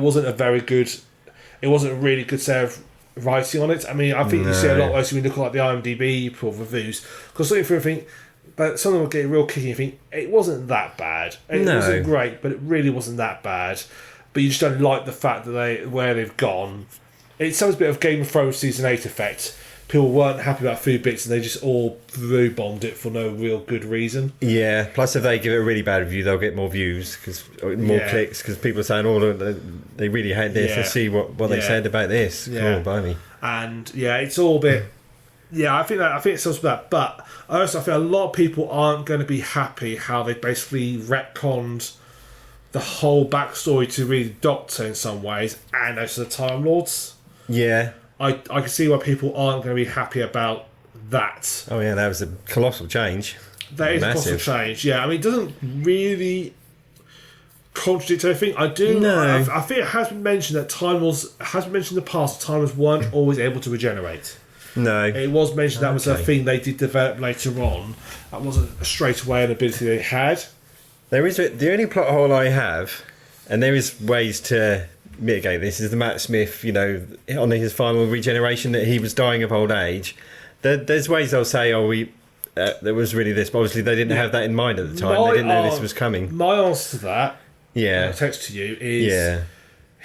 it wasn't a really good set of writing on it. I mean, I think you see a lot worse when you look at like the IMDb reviews. Because looking through, I think, but some of them will get real kicky and think it wasn't that bad. It wasn't great, but it really wasn't that bad. But you just don't like the fact that where they've gone. It sounds a bit of Game of Thrones season 8 effect. People weren't happy about food bits and they just all blue bombed it for no real good reason. Yeah. Plus, if they give it a really bad review, they'll get more views, more clicks, because people are saying, they really hate this. Let's see what they said about this. Yeah. Oh, blimey. And it's all a bit. Yeah, I think it's also that. But I also think a lot of people aren't going to be happy how they basically retconned the whole backstory to really the Doctor in some ways, and also the Time Lords. Yeah. I can see why people aren't going to be happy about that. Oh yeah, that was a colossal change. That is a colossal change. Yeah, I mean, it doesn't really contradict anything. I do. No. I think it has been mentioned that Time Lords has been mentioned in the past. Time Lords weren't always able to regenerate. No. It was mentioned that was a thing they did develop later on. That wasn't straight away an ability they had. There is the only plot hole I have, and there is ways to mitigate this, is the Matt Smith, on his final regeneration that he was dying of old age. There's ways they'll say, there was really this, but obviously they didn't have that in mind at the time. They didn't know this was coming. My answer to that, my text to you, is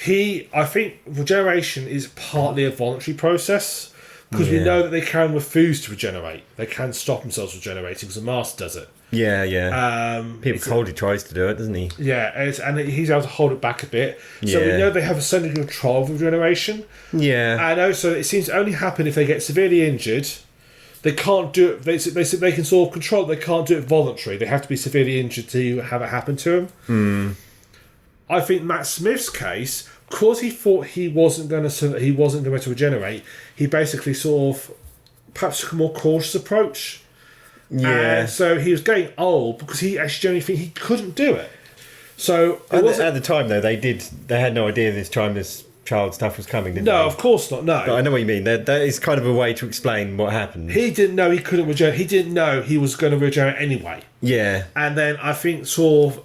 I think regeneration is partly a voluntary process, because we know that they can refuse to regenerate. They can stop themselves regenerating because the Master does it. Yeah. People told he tries to do it, doesn't he? Yeah, and he's able to hold it back a bit. So we know they have a certain control of regeneration. Yeah. And also, it seems to only happen if they get severely injured. They can't do it. They can sort of control it. They can't do it voluntarily. They have to be severely injured to have it happen to them. I think Matt Smith's case, because he thought he wasn't going to regenerate, he basically sort of perhaps took a more cautious approach. Yeah. And so he was getting old because he actually genuinely think he couldn't do it. So at the time, though, they had no idea this child stuff was coming, didn't they? No, of course not. No, but I know what you mean. That is kind of a way to explain what happened. He didn't know he couldn't regenerate. He didn't know he was going to regenerate anyway. Yeah. And then I think sort of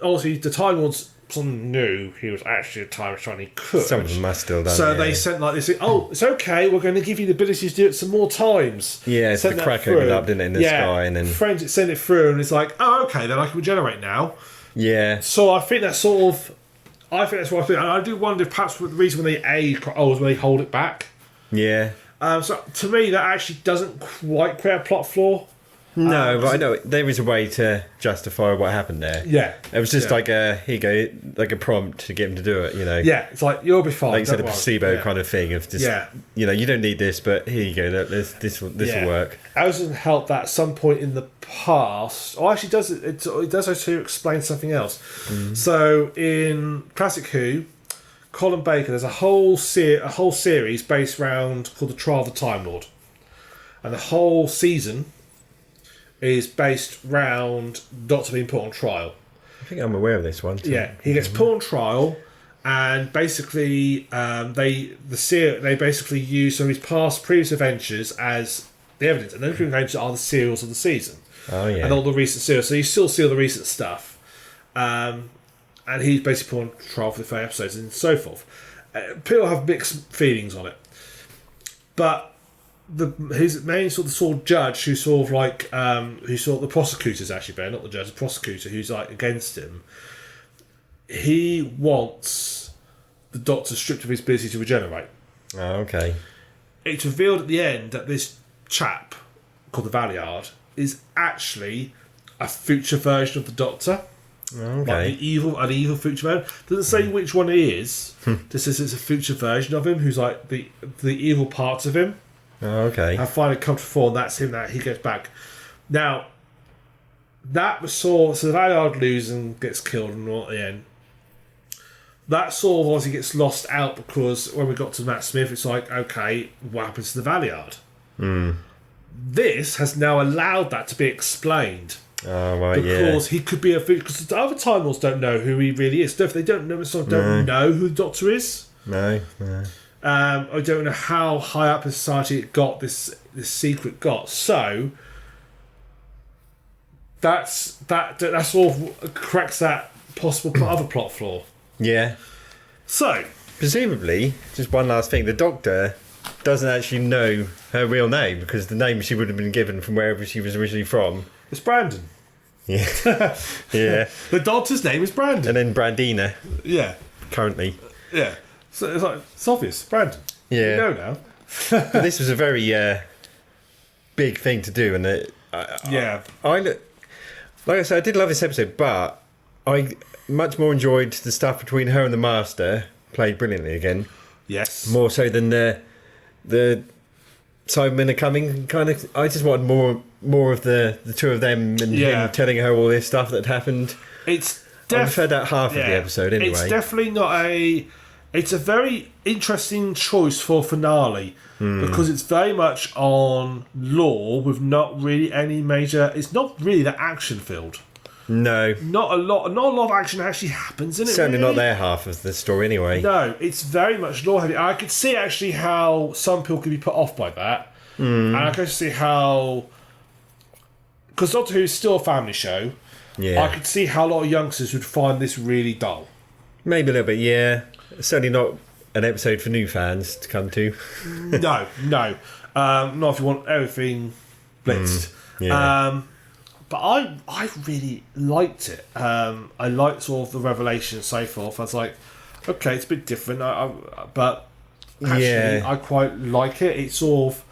obviously the Time Lords knew he was actually a time trying he could. Some of them must still done. So they sent they said, "Oh, it's okay. We're going to give you the ability to do it some more times." Yeah, so the crack opened up, didn't it, in the sky, and then friends sent it through, and it's like, "Oh, okay, then I can regenerate now." Yeah. So I think that's sort of. I think that's what I think, and I do wonder if perhaps the reason when they was when they hold it back. Yeah. So to me, that actually doesn't quite create a plot flaw. No, but I know there is a way to justify what happened there. Yeah, it was just like here you go, like a prompt to get him to do it. You know. Yeah, it's like you'll be fine. Like you said, a placebo kind of thing of just you know, you don't need this, but here you go. This will work. It doesn't help that at some point in the past, or actually does it does also explain something else. So in Classic Who, Colin Baker, there's a whole series based around called the Trial of the Time Lord, and the whole season is based round Doctor being put on trial. I think I'm aware of this one. Yeah, he gets put on trial, and basically they basically use some of his previous adventures as the evidence, and those adventures are the serials of the season. Oh yeah, and all the recent serials. So you still see all the recent stuff, and he's basically put on trial for the 5 episodes and so forth. People have mixed feelings on it, but his main sort of judge, who sort of like who sort of the prosecutor's actually better, not the judge, the prosecutor who's like against him. He wants the Doctor stripped of his ability to regenerate. Oh, okay. It's revealed at the end that this chap called the Valiard is actually a future version of the Doctor. Okay. Like an evil future version. Doesn't say which one it is. Just says it's a future version of him who's like the evil parts of him. Oh, okay. And finally come to fore, and that's him that he gets back. Now, that was so the Valiard loses and gets killed and all at the end. That sort of obviously gets lost out because when we got to Matt Smith, it's like, okay, what happens to the Valiard? This has now allowed that to be explained. Oh, right, because he could be because the other Time Lords don't know who he really is. They don't know who the Doctor is. No. I don't know how high up in society it got this secret got. So that sort of corrects that possible other plot flaw. Yeah. So presumably, just one last thing: the Doctor doesn't actually know her real name because the name she would have been given from wherever she was originally from. It's Brandon. Yeah. Yeah. The Doctor's name is Brandon. And then Brandina. Yeah. Currently. Yeah. So it's obvious, Brandon. Yeah. You know now. But this was a very big thing to do, and like I said, I did love this episode, but I much more enjoyed the stuff between her and the Master, played brilliantly again. Yes. More so than the cybermen are coming. Kind of, I just wanted more of the two of them and him telling her all this stuff that happened. I preferred that half of the episode anyway. It's definitely not It's a very interesting choice for finale because it's very much on lore with not really any major. It's not really that action filled. No, not a lot of action actually happens in it. Certainly really. not their half of the story anyway. No, it's very much lore heavy. I could see actually how some people could be put off by that, and I could see how because Doctor Who is still a family show. Yeah, I could see how a lot of youngsters would find this really dull. Maybe a little bit, yeah. Certainly not an episode for new fans to come to. No. Not if you want everything blitzed. But I really liked it. I liked sort of the revelation and so forth. I was like, okay, it's a bit different, but actually, I quite like it. It sort of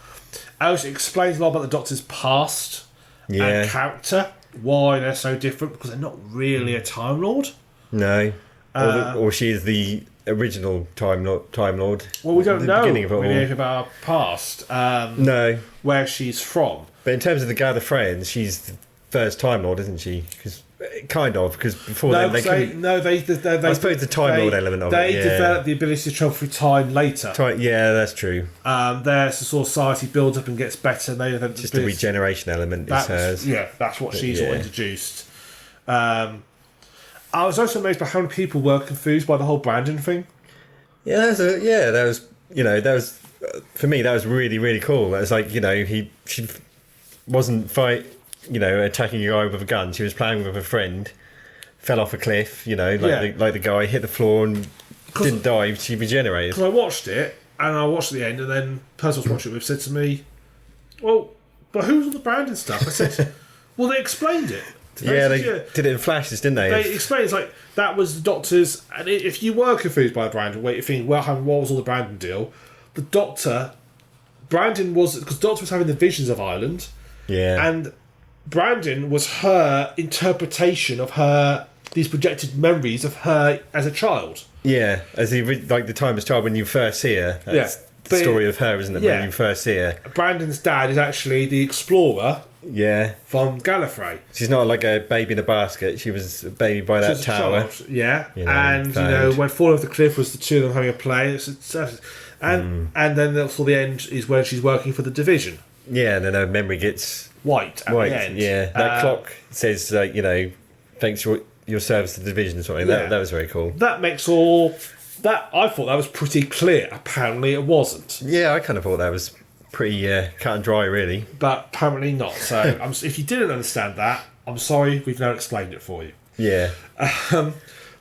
also explains a lot about the Doctor's past and character, why they're so different, because they're not really a Time Lord. No. Or she is the original Time Lord. Well, we don't know anything about her past. No. Where she's from. But in terms of the Gather Friends, she's the first Time Lord, isn't she? Because before then they couldn't... I suppose the Time Lord element of it, They developed the ability to travel through time later. Yeah, that's true. Their society builds up and gets better. And they just the regeneration element is hers. Yeah, that's what she's introduced. I was also amazed by how many people were confused by the whole Brandon thing. Yeah, that was for me, that was really, really cool. It was like, she wasn't attacking a guy with a gun. She was playing with a friend, fell off a cliff, like the guy, hit the floor and didn't die. She regenerated. Because I watched it, and I watched the end, and then the person I was watching it with said to me, well, but who's all the Brandon stuff? I said, well, they explained it. They did it in flashes, didn't they? They explained it's like that was the Doctor's, and if you were confused by Brandon, you think, well, what was all the Brandon deal? The Doctor, Brandon was, because Doctor was having the visions of Ireland, and Brandon was her interpretation of these projected memories of her as a child. Yeah, as the time as child when you first see her. That's the story of her, isn't it? When you first see her. Brandon's dad is actually the explorer. Yeah. From Gallifrey. She's not like a baby in a basket. She was a baby by that tower. And when falling off the cliff was the two of them having a play. And then for the end is when she's working for the division. Yeah, and then her memory gets white at the end. Yeah, that clock says, thanks for your service to the division or something. That was very cool. That makes all... I thought that was pretty clear. Apparently it wasn't. Yeah, I kind of thought that was pretty cut and dry, really. But apparently not. So if you didn't understand that, I'm sorry, we've now explained it for you. Yeah.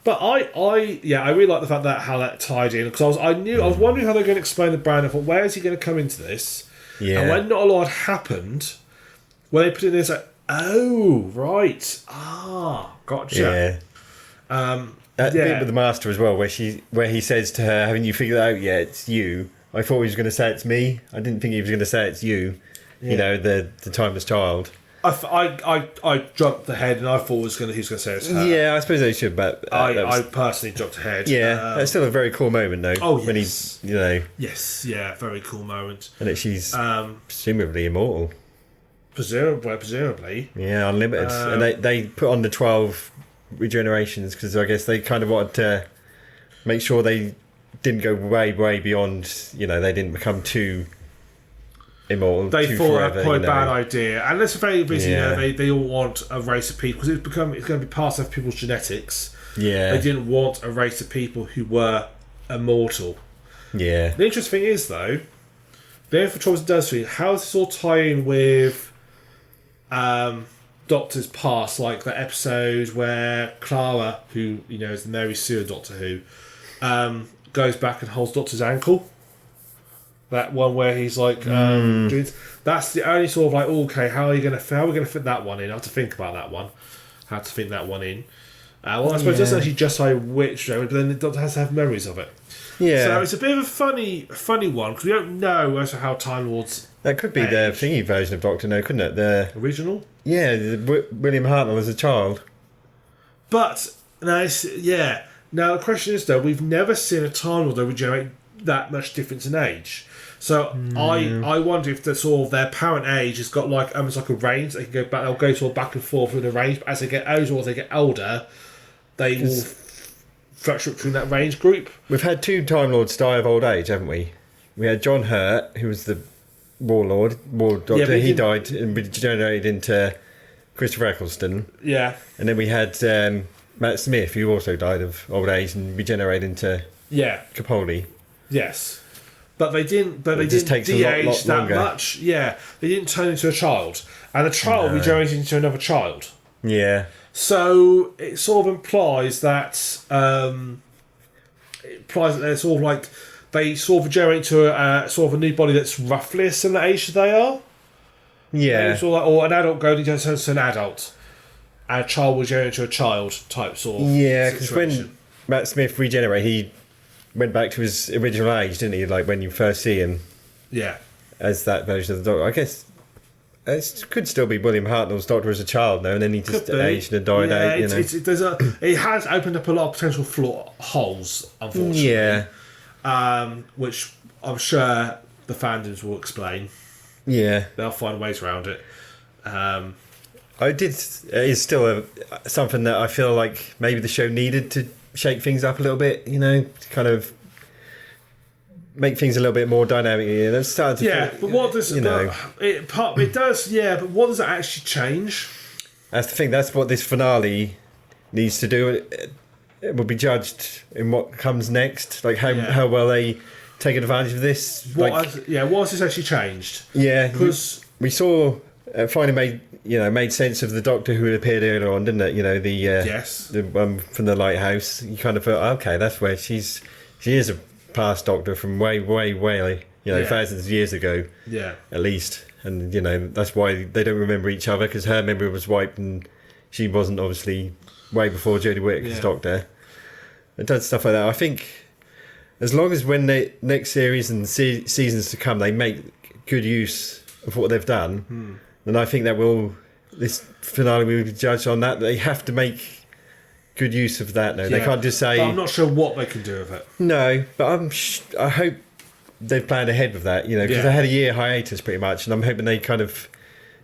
But I really like the fact that how that tied in, because I was wondering how they're going to explain the brand. I thought, where is he going to come into this? Yeah. And when not a lot happened, when they put it in, it's like, oh right, gotcha. Yeah. That bit with the Master as well, where he says to her, "Haven't you figured it out yet? It's you." I thought he was going to say it's me. I didn't think he was going to say it's you. Yeah. The timeless child. I jumped ahead and I thought he was going to say it's her. Yeah, I suppose they should, but I personally jumped ahead. Yeah, that's still a very cool moment though. Oh yes. When he, Yes, yeah, very cool moment. And that she's presumably immortal. Presumably. Yeah, unlimited. And they put on the 12 regenerations because I guess they kind of wanted to make sure they didn't go way, way beyond. They didn't become too immortal. They thought that was quite a bad idea, and that's very busy. They all want a race of people because it's going to be part of people's genetics. Yeah, they didn't want a race of people who were immortal. Yeah. The interesting thing is though, the Infant Troubles does for you. How does this all tie in with Doctor's past, like that episode where Clara, who is the Mary Sue of Doctor Who, goes back and holds Doctor's ankle. That one where he's like, that's the only sort of like, how are we going to fit that one in? I have to think about that one. How to fit that one in. I suppose that's actually just like which, but then the Doctor has to have memories of it. Yeah. So it's a bit of a funny one because we don't know as to how Time Lords. That could be the thingy version of Doctor No, couldn't it? The original. Yeah, William Hartnell as a child. But now the question is though, we've never seen a Time Lord regenerate that much difference in age. So I wonder if the sort of their parent age has got like almost like a range. They can go back. They'll go sort of back and forth with the range. But as they get older, they will fluctuate between that range group. We've had 2 Time Lords die of old age, haven't we? We had John Hurt, who was the War Doctor. Yeah, he died and regenerated into Christopher Eccleston. Yeah. And then we had Matt Smith, who also died of old age and regenerated into Capaldi. Yes. But they didn't. But they didn't de-age that much. Yeah, they didn't turn into a child, and the child regenerated into another child. Yeah. So it sort of implies that they're sort of like they sort of regenerate to a sort of a new body that's roughly a similar age as they are. Yeah. Sort of like, or an adult going into an adult, and a child will regenerate into a child type sort of situation. Because when Matt Smith regenerated, he went back to his original age, didn't he? Like when you first see him. Yeah. As that version of the Doctor. I guess it could still be William Hartnell's Doctor as a child now, and then he just aged and died out. It has opened up a lot of potential holes, unfortunately. Yeah. Which I'm sure the fandoms will explain. Yeah. They'll find ways around it. It is still something that I feel like maybe the show needed to shake things up a little bit, to kind of make things a little bit more dynamic. But what does it does? Yeah, but what does it actually change? That's the thing. That's what this finale needs to do. It will be judged in what comes next, like how well they take advantage of this. What has this actually changed? Yeah, because we saw finally made sense of the Doctor who appeared earlier on, didn't it? The one from the lighthouse. You kind of thought, okay, that's where she is a past Doctor from way thousands of years ago, at least, and that's why they don't remember each other, because her memory was wiped and she wasn't, obviously, way before Jodie Whittaker's Doctor. It does stuff like that. I think as long as when the next series and seasons to come they make good use of what they've done, then I think this finale will be judged on that. They have to make good use of that now. They can't just say... But I'm not sure what they can do with it. No, but I hope they've planned ahead with that, because they had a year hiatus pretty much, and I'm hoping they kind of,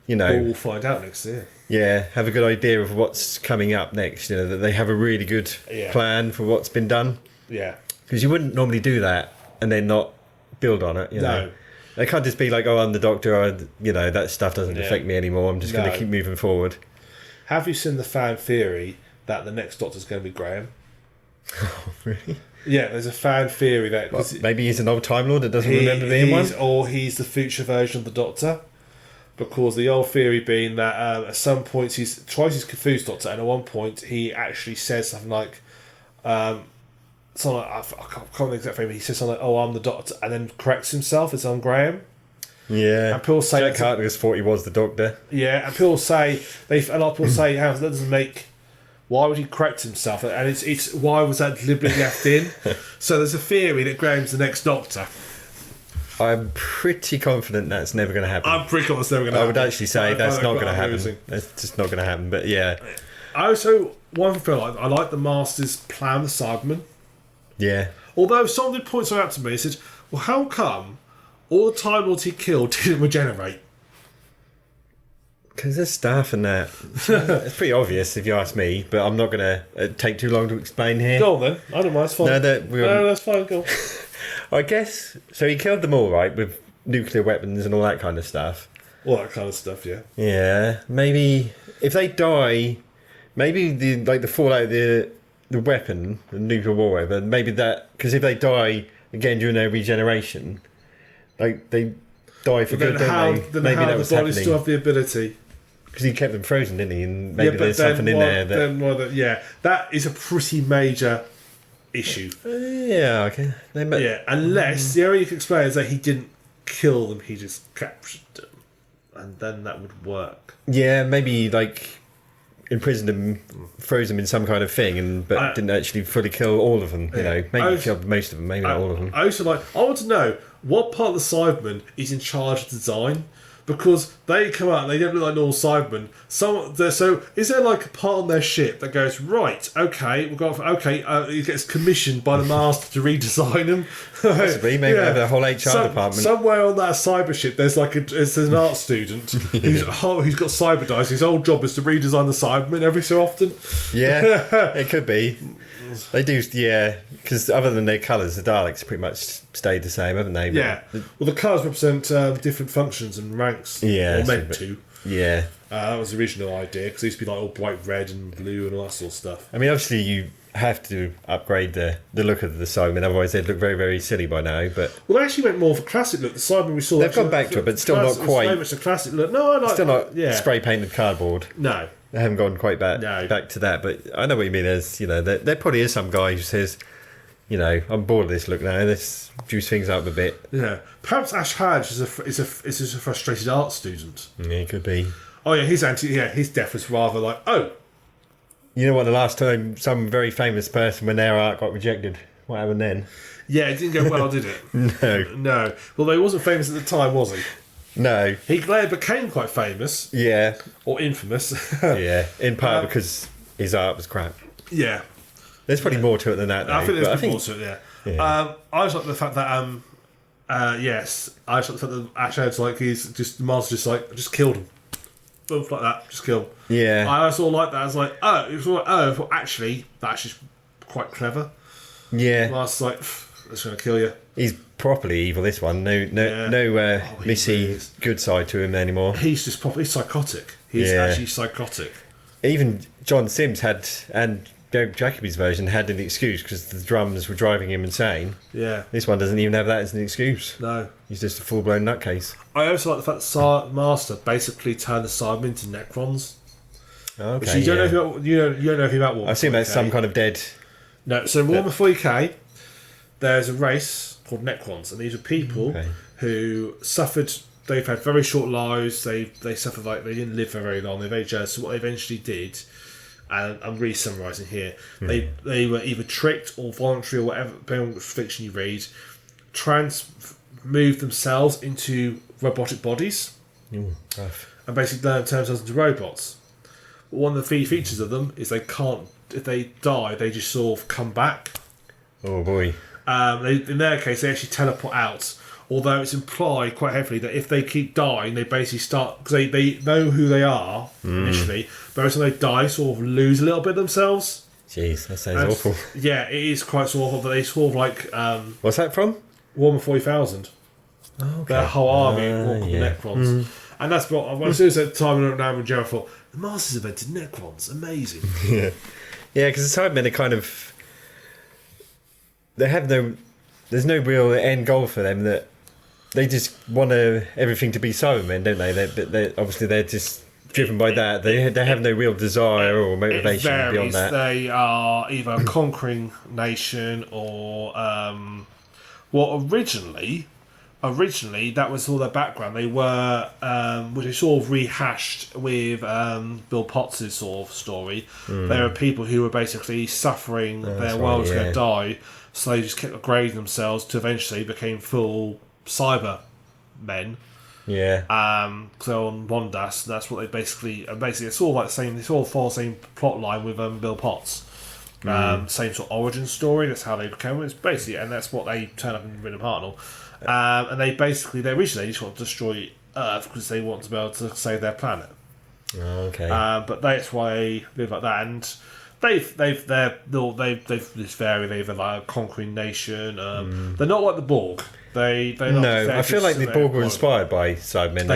we'll find out next year. Yeah, have a good idea of what's coming up next, that they have a really good plan for what's been done. Yeah. Because you wouldn't normally do that and then not build on it, No. They can't just be like, I'm the Doctor, or, that stuff doesn't affect me anymore, I'm just going to keep moving forward. Have you seen the fan theory that the next Doctor's going to be Graham? Oh, really? Yeah, there's a fan theory that... maybe he's an old Time Lord that doesn't remember being one? Or he's the future version of the Doctor. Because the old theory being that at some points he's twice he's confused Doctor, and at one point he actually says something like... I can't remember the exact frame, but he says something like, I'm the Doctor, and then corrects himself, it's on Graham. Yeah, and people say Jack Harkness thought he was the Doctor. Yeah, and people say a lot of people say, that doesn't make. Why would he correct himself? And it's why was that deliberately left in? So there's a theory that Graham's the next Doctor. I'm pretty confident that's never going to happen. I'm pretty confident it's never going to happen. I would actually say that's not going to happen. That's just not going to happen. But yeah. I also one thing I like the Master's plan with Cybermen. Yeah. Although somebody points out to me, he said, "Well, how come all the Time Lords he killed didn't regenerate?" Because there's staff and that. It's pretty obvious if you ask me, but I'm not going to take too long to explain here. Go on then. I don't mind. It's fine. No, that's fine. Go on. I guess, so he killed them all, right, with nuclear weapons and all that kind of stuff. All that kind of stuff, yeah. Yeah, maybe if they die, maybe the fallout of the weapon, the nuclear war weapon, maybe that, because if they die again during their regeneration, like they die for good, don't they? Maybe that was happening. Still have the ability. Because he kept them frozen, didn't he? And maybe there's something in there that... that is a pretty major issue. Yeah, okay. Unless the only you can explain is that he didn't kill them, he just captured them, and then that would work. Yeah, maybe imprisoned them, froze them in some kind of thing, but didn't actually fully kill all of them. Maybe killed most of them, maybe not all of them. I want to know what part of the Cybermen is in charge of design. Because they come out and they don't look like normal Cybermen. So is there a part on their ship that goes, right, okay, he gets commissioned by the Master to redesign them? Possibly, maybe they have a whole HR department. Somewhere on that cyber ship, there's an art student who's got cyber dice. His whole job is to redesign the Cybermen every so often. Yeah, it could be. They do, yeah, because other than their colours, the Daleks pretty much stayed the same, haven't they? Yeah. Well, the colours represent different functions and ranks. Yeah. Or meant to. Yeah. That was the original idea, because it used to be all bright red and blue and all that sort of stuff. I mean, obviously you have to upgrade the look of the Cybermen, otherwise they'd look very, very silly by now. But well, they actually went more for classic look. The Cybermen we saw... They've gone back to it, but still not quite... Very much a classic look. No, I like... Still not spray-painted cardboard. No. They haven't gone quite back to that, but I know what you mean. There's, there probably is some guy who says, I'm bored of this look now. Let's juice things up a bit. Yeah, perhaps Ash Hadge is a frustrated art student. Yeah, he could be. Oh yeah, his death was rather like, oh. You know what? The last time some very famous person when their art got rejected. what happened then? Yeah, it didn't go well, did it? No. Well, he wasn't famous at the time, was he? No. He later became quite famous. Yeah. Or infamous. Yeah, in part because his art was crap. Yeah. There's probably more to it than that, though. I think there's more to it, yeah. I just like the fact that, I just like the fact that Ash Ed's like, the Mars just killed him. Boom, like that, just killed him. Yeah. I sort of like that. I was like, well, actually, that's just quite clever. Yeah. Mars like, that's going to kill you. He's properly evil, this one. No Missy good side to him anymore. He's just properly psychotic. He's actually psychotic. Even John Sims and Jacoby's version had an excuse because the drums were driving him insane. Yeah. This one doesn't even have that as an excuse. No. He's just a full-blown nutcase. I also like the fact that Master basically turned the Cybermen into Necrons. Okay. So you don't know anything about Warhammer. I assume that's some kind of dead... No, so Warhammer 40k, there's a race called Necrons, and these are people who suffered. They've had very short lives. They suffered like they didn't live for very long. So what they eventually did, and I'm really summarising here, they were either tricked or voluntary or whatever, depending on which fiction you read, moved themselves into robotic bodies, and basically learned to turn themselves into robots. But one of the key features of them is they can't. If they die, they just sort of come back. Oh boy. In their case, they actually teleport out. Although it's implied quite heavily that if they keep dying, they basically start... Because they know who they are initially, but every time they die, sort of lose a little bit of themselves. Jeez, that sounds awful. Yeah, it is quite sort of awful, but they sort of like... What's that from? Warhammer 40,000. Oh, okay. Their whole army were called Necrons. And that's what... As soon as at the time now in Joe, I thought, the Masters invented Necrons. Amazing. Yeah, because the Cybermen are kind of... They have no... There's no real end goal for them. That they just want everything to be Cybermen, don't they? They're just driven by that. They have no real desire or motivation beyond that. They are either a conquering nation or... originally that was all their background. They were, which is sort of rehashed with Bill Potts' sort of story. There were people who were basically suffering, their world was going to die, so they just kept upgrading themselves to eventually became full cyber men. Yeah. So on Mondas, that's what they basically it's all like the same. It's all follow the same plot line with Bill Potts. Same sort of origin story. That's how they became. It's basically, and that's what they turn up in Rhythm Hartnell. And they originally just want to destroy Earth because they want to be able to save their planet. Okay. But that's why they live like that, and they've this very they're like a conquering nation. They're not like the Borg. I feel like the Borg were inspired by Cybermen.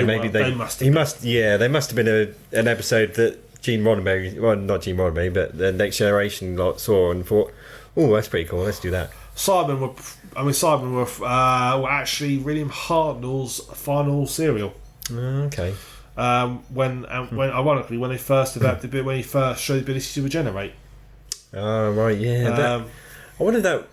They must have been an episode that Gene Roddenberry, well, not Gene Roddenberry, but the Next Generation lot saw and thought, oh, that's pretty cool. Let's do that. Cybermen were actually William Hartnell's final serial. Okay. When ironically, when they first adapted it, when he first showed the ability to regenerate. Oh right, yeah. I wonder that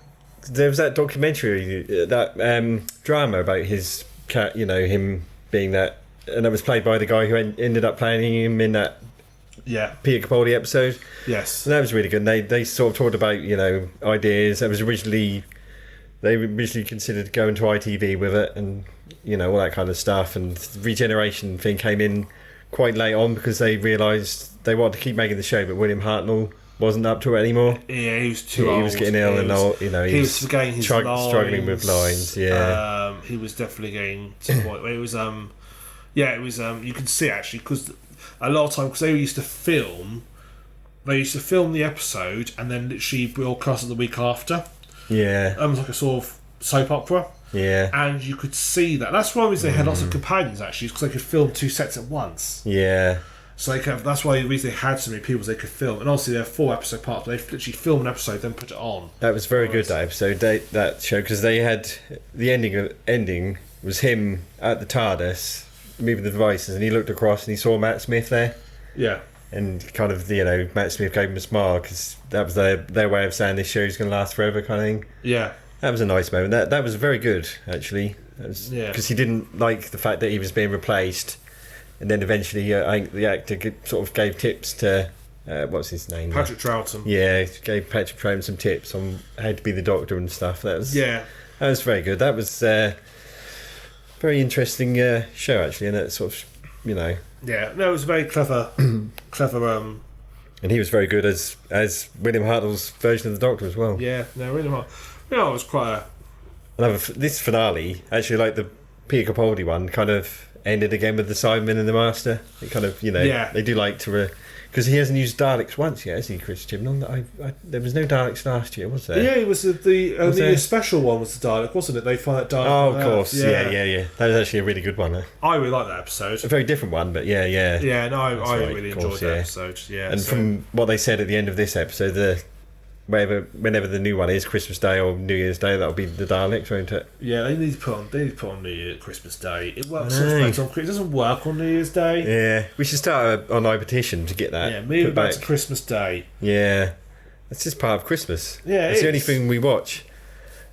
there was that documentary, that drama about his cat. You know, him being that, and that was played by the guy who ended up playing him in that. Yeah, Peter Capaldi episode. Yes, and that was really good. And they sort of talked about ideas. That was originally considered going to ITV with it, and all that kind of stuff. And the regeneration thing came in quite late on because they realised they wanted to keep making the show, but William Hartnell wasn't up to it anymore. Yeah, he was too old. He was getting ill and old. He was forgetting his lines. Struggling with lines. Yeah, he was definitely getting to the point where it was. You can see actually because. A lot of time, because they used to film the episode and then literally broadcast it the week after. Yeah. It was like a sort of soap opera. Yeah. And you could see that. That's why they had lots of companions, actually, because they could film two sets at once. Yeah. So that's why the reason they had so many people they could film. And obviously, they're 4-episode parts, but they literally film an episode, then put it on. That was very good, that episode, that show, because they had the ending was him at the TARDIS. Moving the devices, and he looked across and he saw Matt Smith there. Yeah. And kind of, Matt Smith gave him a smile because that was their way of saying this show's going to last forever, kind of thing. Yeah. That was a nice moment. That was very good, actually. Because he didn't like the fact that he was being replaced, and then eventually, I think the actor sort of gave tips to what's his name? Patrick Troughton. Yeah, he gave Patrick Troughton some tips on how to be the Doctor and stuff. That was very good. That was very interesting show actually, and it sort of Yeah, no, it was a very clever. And he was very good as William Hartnell's version of the Doctor as well. Yeah, no, William Hartnell. Yeah, it was quite this finale, actually, like the Peter Capaldi one, kind of ended again with the Cybermen and the Master. It kind of, they do like to... Because he hasn't used Daleks once yet, has he, Chris Chibnall? There was no Daleks last year, was there? Yeah, it was the special one was the Dalek, wasn't it? They find that Dalek. Oh, of course. Yeah. That was actually a really good one. I really like that episode. A very different one, but yeah. Yeah, no, I really enjoyed that episode. Yeah, and from what they said at the end of this episode, whenever the new one is, Christmas Day or New Year's Day, that'll be the Daleks, won't it? Yeah, they need to put on New Year, Christmas Day. It works sometimes on. It doesn't work on New Year's Day. Yeah, we should start an online petition to get that. Yeah, move it back to Christmas Day. Yeah, it's just part of Christmas. Yeah, it's the only thing we watch.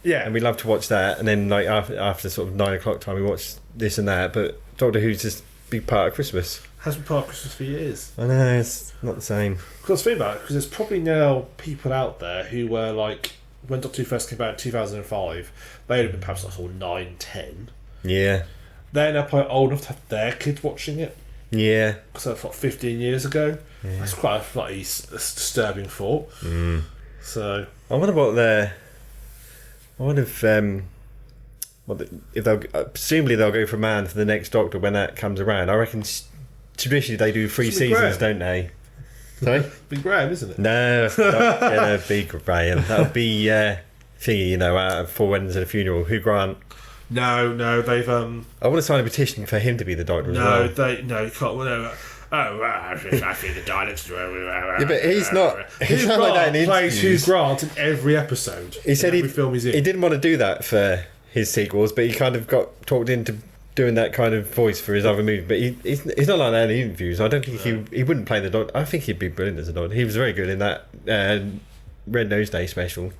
Yeah, and we love to watch that, and then like after sort of 9 o'clock time, we watch this and that. But Doctor Who's just a big part of Christmas. Has been part of Christmas for years. I know, it's not the same. Because I think about it, because there's probably now people out there who were like, when Doctor Who first came out in 2005, they would have been perhaps like 9, 10. Yeah. They're now probably old enough to have their kids watching it. Yeah. Because that's like 15 years ago. Yeah. That's quite a disturbing thought. Mm. So. I wonder if they'll presumably they'll go from Man to the next Doctor when that comes around. I reckon traditionally they do 3 seasons, don't they? Sorry? Big Graham, isn't it? No, not Big Graham. That'll be thingy, out of 4 Weddings and a Funeral. Hugh Grant. No, they've I want to sign a petition for him to be the Doctor as well. You can't. Well, I think the Daleks. Yeah, but he's not. He's not like that in plays Hugh Grant in every episode. He said every film he's in. He didn't want to do that for his sequels, but he kind of got talked into doing that kind of voice for his other movies. But he's not like that in interviews. I don't think he wouldn't play the Doctor. I think he'd be brilliant as a Doctor. He was very good in that Red Nose Day special.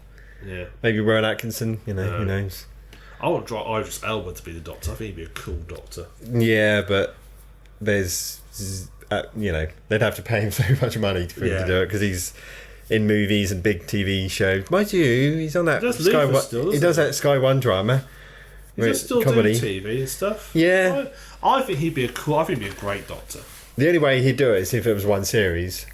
Yeah. Maybe Rowan Atkinson. Who knows? I want Idris Elba to be the Doctor. I think he'd be a cool Doctor. Yeah, but there's they'd have to pay him so much money for him to do it because he's in movies and big TV shows. Mind you, he's on that Sky One. He does that Sky One drama. He's still doing TV and stuff. Yeah, I think he'd be I think he'd be a great Doctor. The only way he'd do it is if it was one series.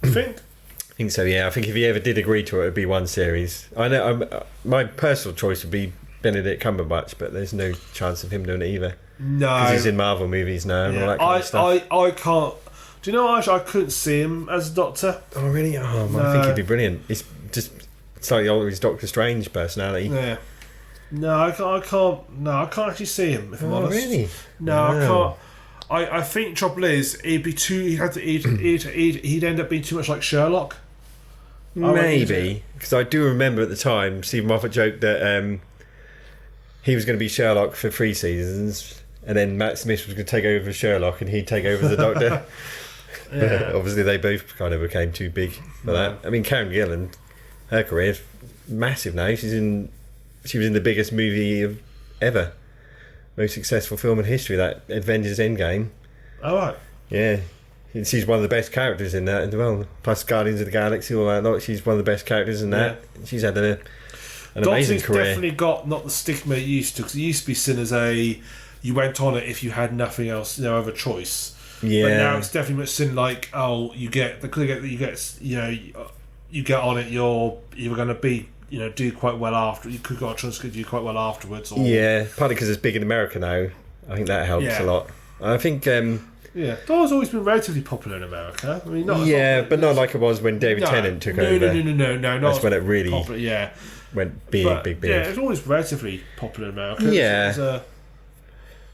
I think. I think so. Yeah, I think if he ever did agree to it, it'd be one series. I know. My personal choice would be Benedict Cumberbatch, but there's no chance of him doing it either. No, because he's in Marvel movies now and all that kind of stuff. I can't. Do you know? I couldn't see him as a Doctor. Oh really? Oh, no. I think he'd be brilliant. He's just slightly older. His Doctor Strange personality. Yeah. No, I can't. No, I can't actually see him. If I'm honest. Really? No, I can't. I think trouble is he'd be too. He'd end up being too much like Sherlock. Maybe because I do remember at the time Stephen Moffat joked that he was going to be Sherlock for 3 seasons, and then Matt Smith was going to take over Sherlock, and he'd take over the Doctor. Yeah. Obviously, they both kind of became too big for that. I mean, Karen Gillan, her career's massive now. She was in the biggest movie ever, most successful film in history, that Avengers Endgame. Oh right. Yeah, she's one of the best characters in that as well. Plus Guardians of the Galaxy, all that lot. She's one of the best characters in that. Yeah. She's had an amazing career. Definitely got not the stigma it used to, because it used to be seen as you went on it if you had nothing else, no other choice. Yeah. But now it's definitely much seen like, you get on it, you're going to be, do quite well after. You could got a chance to do quite well afterwards. Or, yeah, partly because it's big in America now. I think that helps a lot. I think. Doctor's always been relatively popular in America. I mean, but not like it was when David Tennant took over. No. That's when it really went big. Yeah, it's always relatively popular in America. Yeah.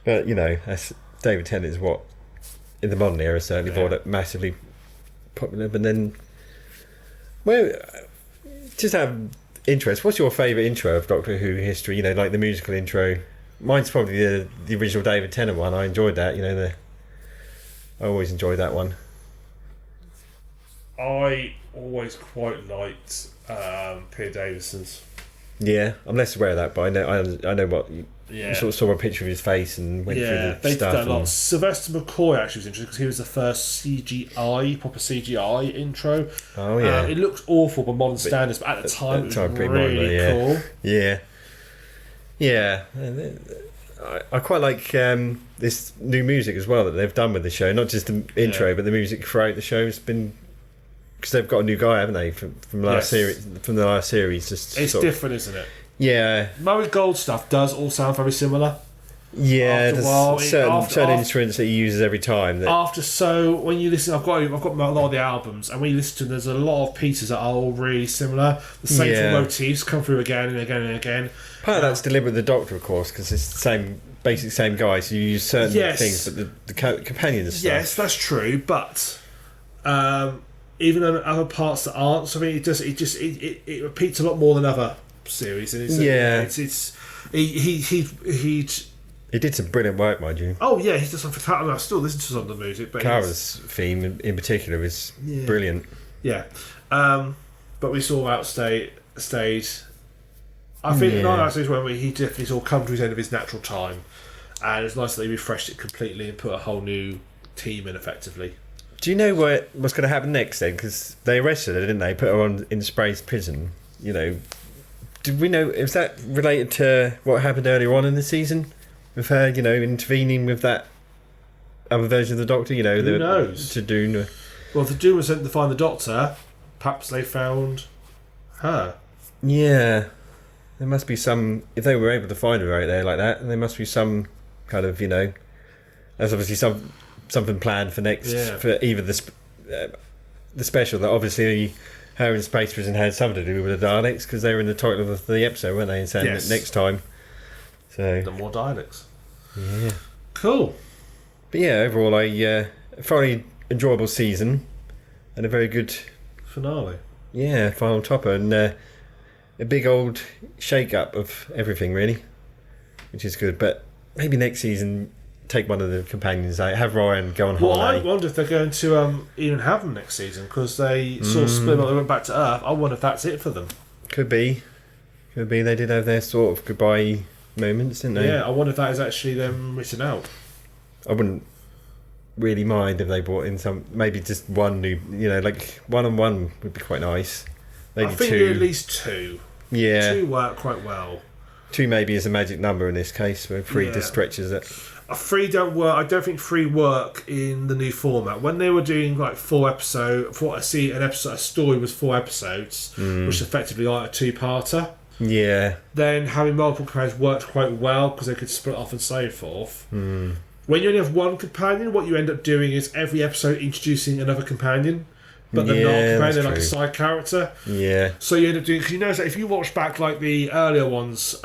But that's David Tennant is what in the modern era certainly brought it massively popular. But then, just have interest. What's your favourite intro of Doctor Who history? Like the musical intro. Mine's probably the original David Tennant one. I enjoyed that. I always enjoyed that one. I always quite liked Peter Davison's. Yeah, I'm less aware of that, but I know what you sort of saw a picture of his face and went through the they stuff. Did that a lot. Sylvester McCoy actually was interesting because he was the first proper CGI intro. Oh yeah, it looked awful by modern standards, but at the time it was really cool. Yeah. I quite like this new music as well that they've done with the show. Not just the intro, but the music throughout the show has been, because they've got a new guy, haven't they, from the last series? From the last series, it's different, isn't it? Yeah. Murray Gold stuff does all sound very similar. Yeah, there's certain instruments that he uses every time. When you listen, I've got a lot of the albums, and when you listen to them, there's a lot of pieces that are all really similar. The same motifs come through again and again and again. Part of that's deliberate with the Doctor, of course, because it's the same guy, so you use certain things, but the companions stuff. Yes, that's true, but even on other parts that aren't, so I mean, it repeats a lot more than other series. And he did some brilliant work, mind you. Oh yeah, he does some fantastic. I still listen to some of the music, but Kara's theme in particular is brilliant. Yeah, but we saw outstayed. I think the night is when he definitely sort of come to his end of his natural time, and it's nice that they refreshed it completely and put a whole new team in effectively. Do you know what's going to happen next then? Because they arrested her, didn't they? Put her in Spray's prison. You know, did we know? Is that related to what happened earlier on in the season with her? You know, intervening with that other version of the Doctor. You know, who knows? To Doom. Well, if the Doom was sent to find the Doctor, perhaps they found her. Yeah. There must be some... If they were able to find her out there like that, there must be some kind of, there's obviously something planned for next... For either the special that obviously her in Space Prison had something to do with the Daleks, because they were in the title of the episode, weren't they? And saying that next time. So... The more Daleks. Yeah. Cool. But yeah, overall, a thoroughly enjoyable season and a very good... Finale. Yeah, final topper. And... a big old shake-up of everything, really, which is good. But maybe next season, take one of the companions out, have Ryan go on holiday. Well, I wonder if they're going to even have them next season, because they sort of split up, they went back to Earth. I wonder if that's it for them. Could be. They did have their sort of goodbye moments, didn't they? Yeah, I wonder if that is actually them written out. I wouldn't really mind if they brought in maybe just one new, like one-on-one would be quite nice. Maybe I think two. at least two. Yeah. 2 work quite well. 2 maybe is a magic number in this case, where 3 just stretches it. 3 don't work. I don't think 3 work in the new format. When they were doing like 4 episodes, a story was 4 episodes, which is effectively like a 2-parter. Yeah. Then having multiple companions worked quite well because they could split off and so forth. When you only have one companion, what you end up doing is every episode introducing another companion. But they're not a companion, they're like a side character. Yeah. So you end up doing... Because you notice that if you watch back like the earlier ones,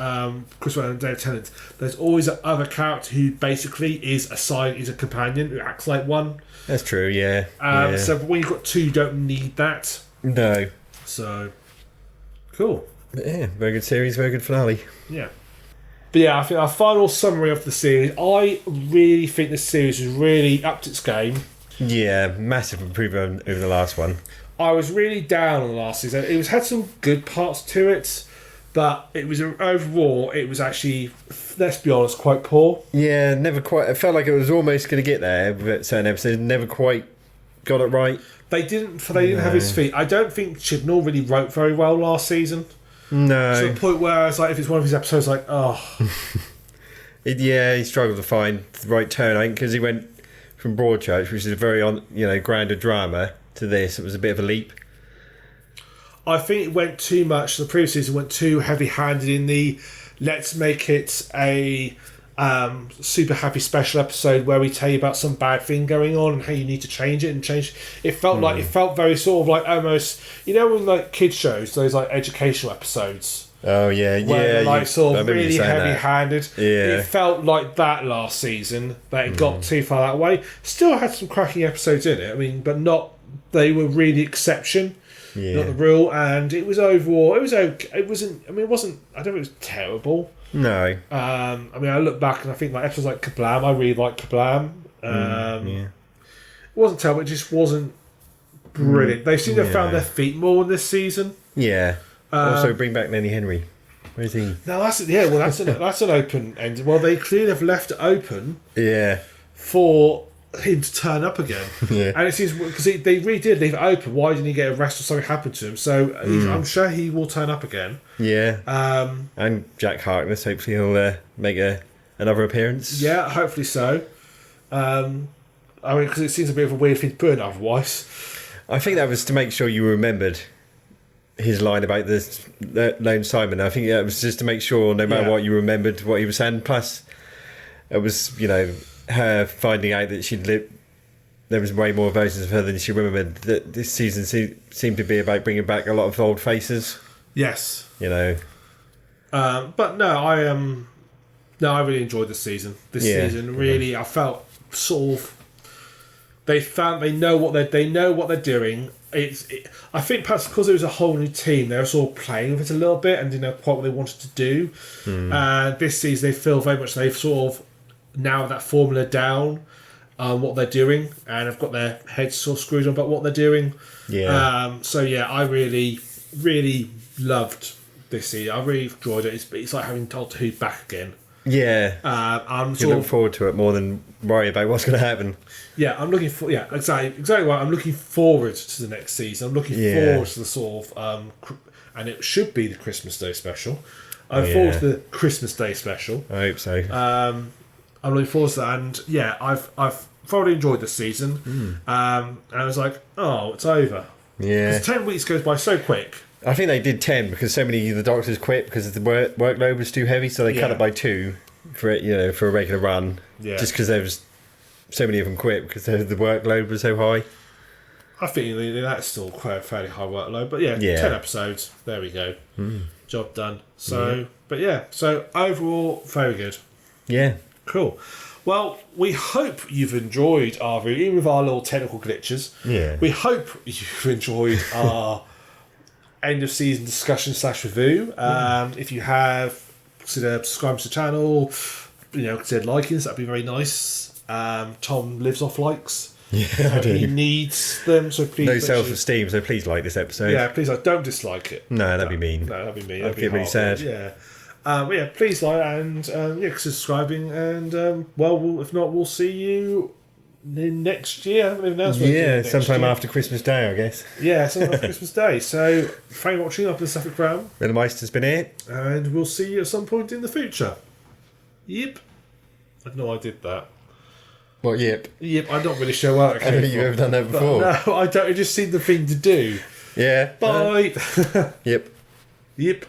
Chris Ware and Dave Tennant, there's always that other character who basically is a companion, who acts like one. That's true, yeah. So when you've got 2, you don't need that. No. So, cool. But yeah, very good series, very good finale. Yeah. But yeah, I think our final summary of the series, I really think this series has really upped its game. Yeah, massive improvement over the last one. I was really down on the last season. It had some good parts to it, but it was overall, it was actually, let's be honest, quite poor. Yeah, never quite. It felt like it was almost going to get there with certain episodes. Never quite got it right. They didn't have his feet. I don't think Chibnall really wrote very well last season. No. To the point where it's like, if it's one of his episodes, like, oh. He struggled to find the right tone. I think because he went from Broadchurch, which is a very grander drama, to this, it was a bit of a leap. I think it went too much. The previous season went too heavy-handed in the let's make it a super happy special episode where we tell you about some bad thing going on and how you need to change it and change. It felt like it felt very sort of like almost when like kids shows, those like educational episodes. Oh yeah, where they're like sort of really heavy-handed. Yeah. It felt like that last season. That it got too far that way. Still had some cracking episodes in it. I mean, but not. They were really exception, not the rule. And it was overall. It was okay. It wasn't. I mean, it wasn't. I don't think it was terrible. No. I mean, I look back and I think like episodes like Kablam. I really like Kablam. It wasn't terrible. It just wasn't brilliant. They seem to have found their feet more in this season. Yeah. Also, bring back Lenny Henry. Where's he? No, that's that's an open end. Well, they clearly have left it open. Yeah. For him to turn up again. Yeah. And it seems because they really did leave it open. Why didn't he get arrested or something happened to him? So I'm sure he will turn up again. Yeah. And Jack Harkness, hopefully he'll make another appearance. Yeah, hopefully so. I mean, because it seems a bit of a weird thing to put in otherwise. I think that was to make sure you remembered his line about the lone Simon. I think that was just to make sure, no matter what, you remembered what he was saying. Plus, it was, her finding out that she'd lived. There was way more versions of her than she remembered. That this season seemed to be about bringing back a lot of old faces. Yes. But no, I really enjoyed this season. Season, really, I felt sort of. They know what they're doing. I think perhaps because it was a whole new team, they were sort of playing with it a little bit and didn't know quite what they wanted to do. And this season, they feel very much they've sort of now that formula down, what they're doing, and have got their heads sort of screwed on about what they're doing. Yeah. I really, really loved this season. I really enjoyed it. It's like having Doctor Who back again. Yeah. I'm you look forward to it more than worry about what's going to happen. Yeah, I'm looking for exactly right. I'm looking forward to the next season. I'm looking forward to the sort of and it should be the Christmas Day special. I'm looking forward to the Christmas Day special. I hope so. I'm looking forward to that, and I've thoroughly enjoyed this season. And I was like, oh, it's over. Yeah, because 10 weeks goes by so quick. I think they did 10 because so many of the doctors quit because the workload was too heavy, so they cut it by 2 for it, for a regular run. Yeah, just because there was so many of them quit because the workload was so high. I think that's still quite a fairly high workload, but 10 episodes. There we go. Job done. So, so overall, very good. Yeah. Cool. Well, we hope you've enjoyed our review, even with our little technical glitches. Yeah. We hope you've enjoyed our end of season discussion / review. If you have, consider subscribing to the channel. Consider liking us. That'd be very nice. Tom lives off likes. Yeah, I do. He needs them, so please. No self-esteem, so please like this episode. Yeah, please. Don't dislike it. No, that'd be mean. No, that'd be mean. I'd get really sad. Yeah. Please like and subscribing, and if not, we'll see you next year. Sometime after Christmas Day, I guess. Yeah, sometime after Christmas Day. So, thank you for watching up the TheSuffolkRam. Middlemeister's been here, and we'll see you at some point in the future. Yep. I know I did that. What? Yep. Yep. I'm not really sure where it came I don't think you've ever done that before. No, I don't. It just seemed the thing to do. Yeah. Bye. Yep. Yep.